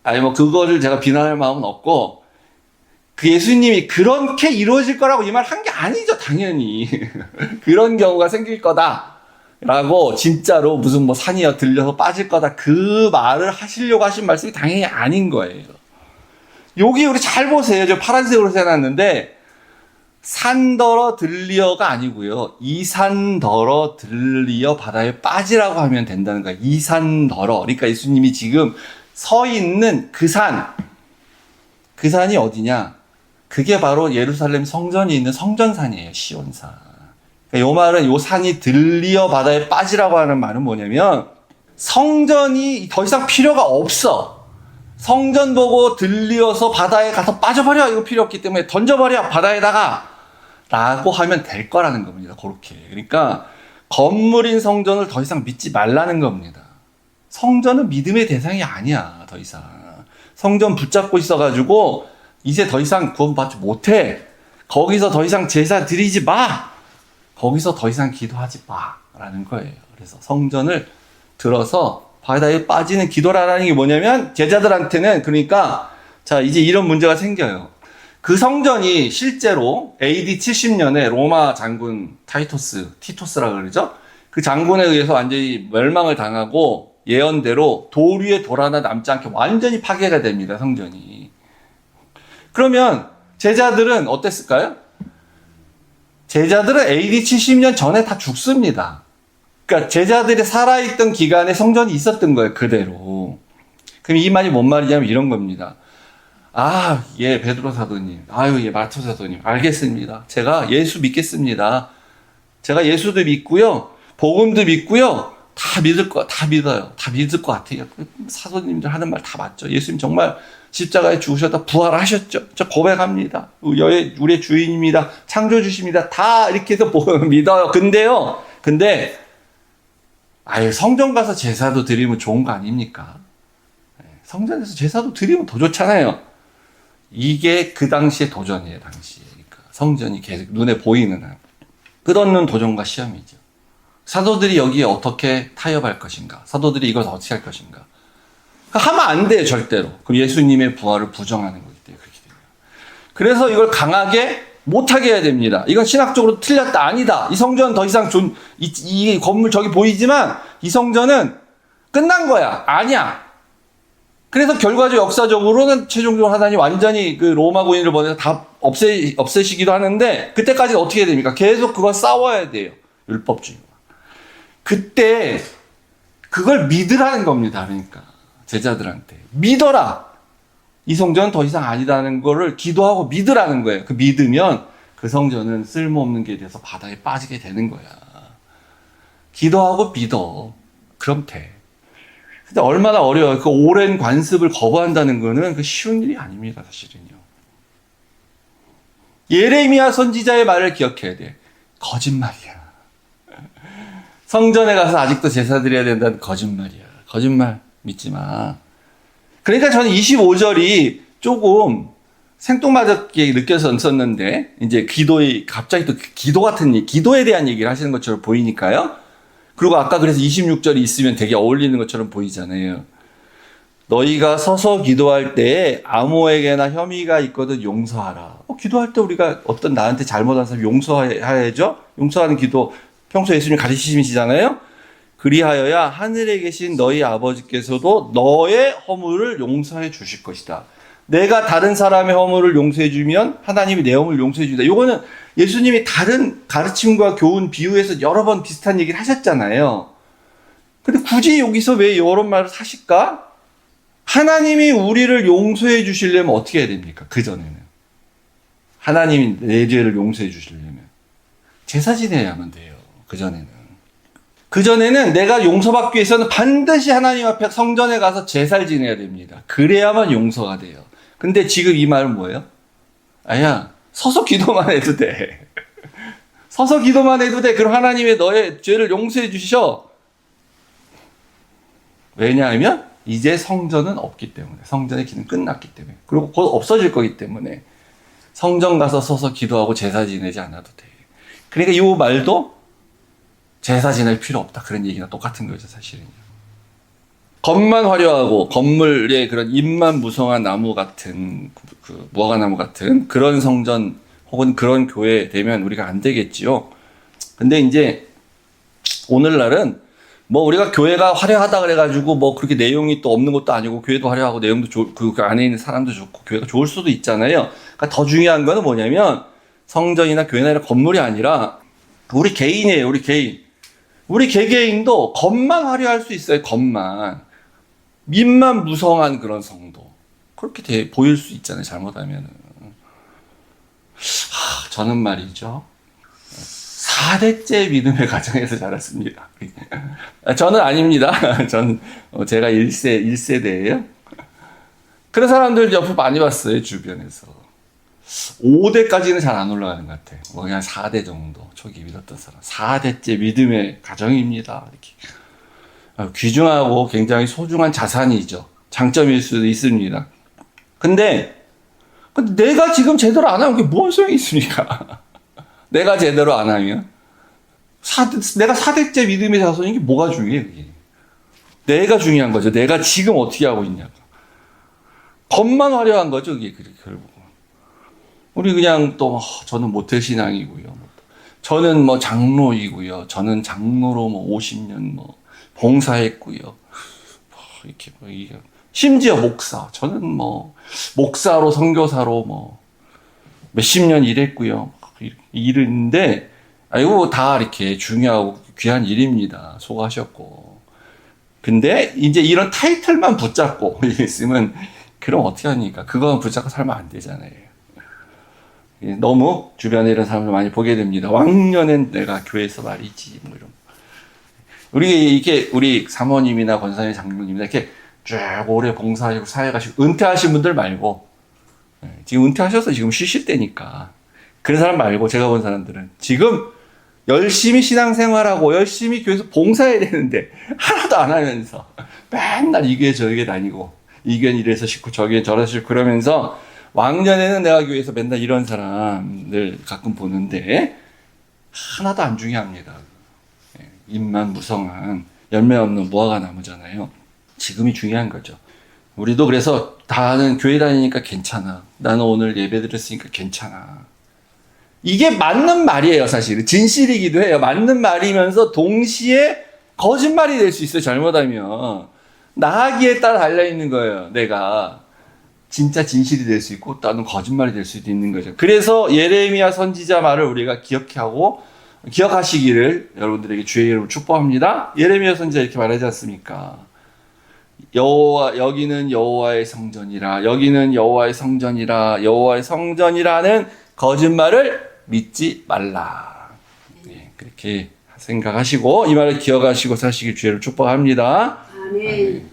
아니 뭐 그거를 제가 비난할 마음은 없고 그 예수님이 그렇게 이루어질 거라고 이 말 한 게 아니죠, 당연히. 그런 경우가 생길 거다라고 진짜로 무슨 뭐 산이 들려서 빠질 거다 그 말을 하시려고 하신 말씀이 당연히 아닌 거예요. 여기 우리 잘 보세요. 저 파란색으로 써놨는데 산더러 들리어가 아니고요. 이산더러 들리어 바다에 빠지라고 하면 된다는 거예요. 이산더러. 그러니까 예수님이 지금 서 있는 그 산이 어디냐? 그게 바로 예루살렘 성전이 있는 성전산이에요. 시온산. 그러니까 요 말은 요 산이 들리어 바다에 빠지라고 하는 말은 뭐냐면 성전이 더 이상 필요가 없어. 성전 보고 들리어서 바다에 가서 빠져버려. 이거 필요 없기 때문에 던져버려. 바다에다가. 라고 하면 될 거라는 겁니다. 그렇게. 그러니까 건물인 성전을 더 이상 믿지 말라는 겁니다. 성전은 믿음의 대상이 아니야. 더 이상. 성전 붙잡고 있어가지고 이제 더 이상 구원받지 못해. 거기서 더 이상 제사 드리지 마. 거기서 더 이상 기도하지 마. 라는 거예요. 그래서 성전을 들어서 바다에 빠지는 기도라는 게 뭐냐면 제자들한테는 그러니까 자 이제 이런 문제가 생겨요. 그 성전이 실제로 AD 70년에 로마 장군 티토스라고 그러죠. 그 장군에 의해서 완전히 멸망을 당하고 예언대로 돌 위에 돌 하나 남지 않게 완전히 파괴가 됩니다. 성전이. 그러면 제자들은 어땠을까요? 제자들은 AD 70년 전에 다 죽습니다. 그러니까 제자들이 살아있던 기간에 성전이 있었던 거예요. 그대로. 그럼 이 말이 뭔 말이냐면 이런 겁니다. 예, 베드로 사도님. 예, 마토 사도님. 알겠습니다. 제가 예수 믿겠습니다. 제가 예수도 믿고요. 복음도 믿고요. 다 믿어요. 다 믿을 것 같아요. 사도님들 하는 말 다 맞죠. 예수님 정말 십자가에 죽으셨다 부활하셨죠. 저 고백합니다. 우리의 주인입니다. 창조주십니다. 다 이렇게 해서 믿어요. 근데 성전 가서 제사도 드리면 좋은 거 아닙니까? 성전에서 제사도 드리면 더 좋잖아요. 이게 그 당시의 도전이에요, 당시에. 그러니까 성전이 계속 눈에 보이는 한. 끝없는 도전과 시험이죠. 사도들이 여기에 어떻게 타협할 것인가? 사도들이 이걸 어떻게 할 것인가? 하면 안 돼요, 절대로. 그럼 예수님의 부활을 부정하는 거기 때문에 그렇게 돼요. 그래서 이걸 강하게 못하게 해야 됩니다. 이건 신학적으로 틀렸다, 아니다. 이 성전은 더 이상 이 건물 저기 보이지만 이 성전은 끝난 거야. 아니야. 그래서 결과적 역사적으로는 최종적으로 하나님 완전히 그 로마 고인을 보내서 다 없애시기도 하는데, 그때까지는 어떻게 해야 됩니까? 계속 그걸 싸워야 돼요. 율법주의와. 그때 그걸 믿으라는 겁니다. 그러니까 제자들한테 믿어라. 이 성전은 더 이상 아니다는 거를 기도하고 믿으라는 거예요. 그 믿으면 그 성전은 쓸모없는 게 돼서 바다에 빠지게 되는 거야. 기도하고 믿어. 그럼 돼. 근데 얼마나 어려워요. 그 오랜 관습을 거부한다는 거는 그 쉬운 일이 아닙니다, 사실은요. 예레미야 선지자의 말을 기억해야 돼. 거짓말이야. 성전에 가서 아직도 제사 드려야 된다는 거짓말이야. 거짓말 믿지 마. 그러니까 저는 25절이 조금 생뚱맞게 느껴졌었는데, 이제 갑자기 또 기도 같은 기도에 대한 얘기를 하시는 것처럼 보이니까요. 그리고 아까 그래서 26절이 있으면 되게 어울리는 것처럼 보이잖아요. 너희가 서서 기도할 때에 아무에게나 혐의가 있거든 용서하라. 기도할 때 우리가 어떤 나한테 잘못한 사람 용서해야죠? 용서하는 기도 평소에 예수님 가르치시잖아요. 그리하여야 하늘에 계신 너희 아버지께서도 너의 허물을 용서해 주실 것이다. 내가 다른 사람의 허물을 용서해 주면 하나님이 내 허물을 용서해 준다. 이거는 예수님이 다른 가르침과 교훈 비유에서 여러 번 비슷한 얘기를 하셨잖아요. 근데 굳이 여기서 왜 이런 말을 하실까? 하나님이 우리를 용서해 주시려면 어떻게 해야 됩니까? 그전에는. 하나님이 내 죄를 용서해 주시려면 제사 지내야만 돼요. 그전에는 내가 용서받기 위해서는 반드시 하나님 앞에 성전에 가서 제사를 지내야 됩니다. 그래야만 용서가 돼요. 근데 지금 이 말은 뭐예요? 아야, 서서 기도만 해도 돼. 서서 기도만 해도 돼. 그럼 하나님의 너의 죄를 용서해 주시죠. 왜냐하면 이제 성전은 없기 때문에. 성전의 기능 끝났기 때문에. 그리고 곧 없어질 거기 때문에 성전 가서 서서 기도하고 제사 지내지 않아도 돼. 그러니까 이 말도 제사 지낼 필요 없다. 그런 얘기랑 똑같은 거죠, 사실은요. 겉만 화려하고 건물에 그런 잎만 무성한 나무 같은 무화과나무 같은 그런 성전 혹은 그런 교회 되면 우리가 안 되겠지요. 근데 이제 오늘날은 뭐 우리가 교회가 화려하다 그래가지고 뭐 그렇게 내용이 또 없는 것도 아니고 교회도 화려하고 내용도 그 안에 있는 사람도 좋고 교회가 좋을 수도 있잖아요. 그러니까 더 중요한 거는 뭐냐면 성전이나 교회나 이런 건물이 아니라 우리 개인이에요. 우리 개개인도 겉만 화려할 수 있어요. 겉만. 잎만 무성한 그런 성도. 그렇게 보일 수 있잖아요. 잘못하면은. 저는 말이죠. 4대째 믿음의 가정에서 자랐습니다. 저는 아닙니다. 제가 1세대예요. 그런 사람들 옆에 많이 봤어요. 주변에서. 5대까지는 잘 안 올라가는 것 같아요. 뭐 그냥 4대 정도 초기 믿었던 사람. 4대째 믿음의 가정입니다. 이렇게. 귀중하고 굉장히 소중한 자산이죠. 장점일 수도 있습니다. 근데 내가 지금 제대로 안 하면 그게 무슨 소용이 있습니까? 내가 제대로 안 하면 내가 4대째 믿음의 자손인 게 뭐가 중요해? 그게. 내가 중요한 거죠. 내가 지금 어떻게 하고 있냐가. 겉만 화려한 거죠. 그게 결국. 우리 그냥 또 저는 모태신앙이고요. 저는 뭐 장로이고요. 저는 장로로 뭐 50년 뭐 봉사했고요. 이렇게 뭐 심지어 목사. 저는 뭐 목사로 선교사로 뭐 몇십 년 일했고요. 일인데 이거 다 이렇게 중요하고 귀한 일입니다. 수고하셨고. 근데 이제 이런 타이틀만 붙잡고 있으면 그럼 어떻게 합니까? 그거 붙잡고 살면 안 되잖아요. 너무 주변에 이런 사람을 많이 보게 됩니다. 왕년엔 내가 교회에서 말이지, 뭐 이런. 우리 사모님이나 권사님, 장로님이나 이렇게 쭉 오래 봉사하시고 사회 가시고 은퇴하신 분들 말고, 지금 은퇴하셔서 지금 쉬실 때니까. 그런 사람 말고 제가 본 사람들은 지금 열심히 신앙생활하고 열심히 교회에서 봉사해야 되는데 하나도 안 하면서 맨날 이 교회 저 교회 다니고 이 교회는 이래서 싫고 저 교회는 저래서 싫고 그러면서 왕년에는 내가 교회에서 맨날 이런 사람들 가끔 보는데 하나도 안 중요합니다. 잎만 무성한 열매 없는 무화과 나무잖아요. 지금이 중요한 거죠. 우리도 그래서 나는 교회 다니니까 괜찮아. 나는 오늘 예배 드렸으니까 괜찮아. 이게 맞는 말이에요, 사실. 진실이기도 해요. 맞는 말이면서 동시에 거짓말이 될 수 있어요, 잘못하면. 나하기에 따라 달려있는 거예요, 내가. 진짜 진실이 될 수 있고, 또는 거짓말이 될 수도 있는 거죠. 그래서 예레미야 선지자 말을 우리가 기억하시기를 여러분들에게 주의 이름으로 축복합니다. 예레미야 선지자 이렇게 말하지 않습니까? 여기는 여호와의 성전이라, 여기는 여호와의 성전이라, 여호와의 성전이라는 거짓말을 믿지 말라. 네, 그렇게 생각하시고 이 말을 기억하시고 사시길 주의를 축복합니다. 아멘.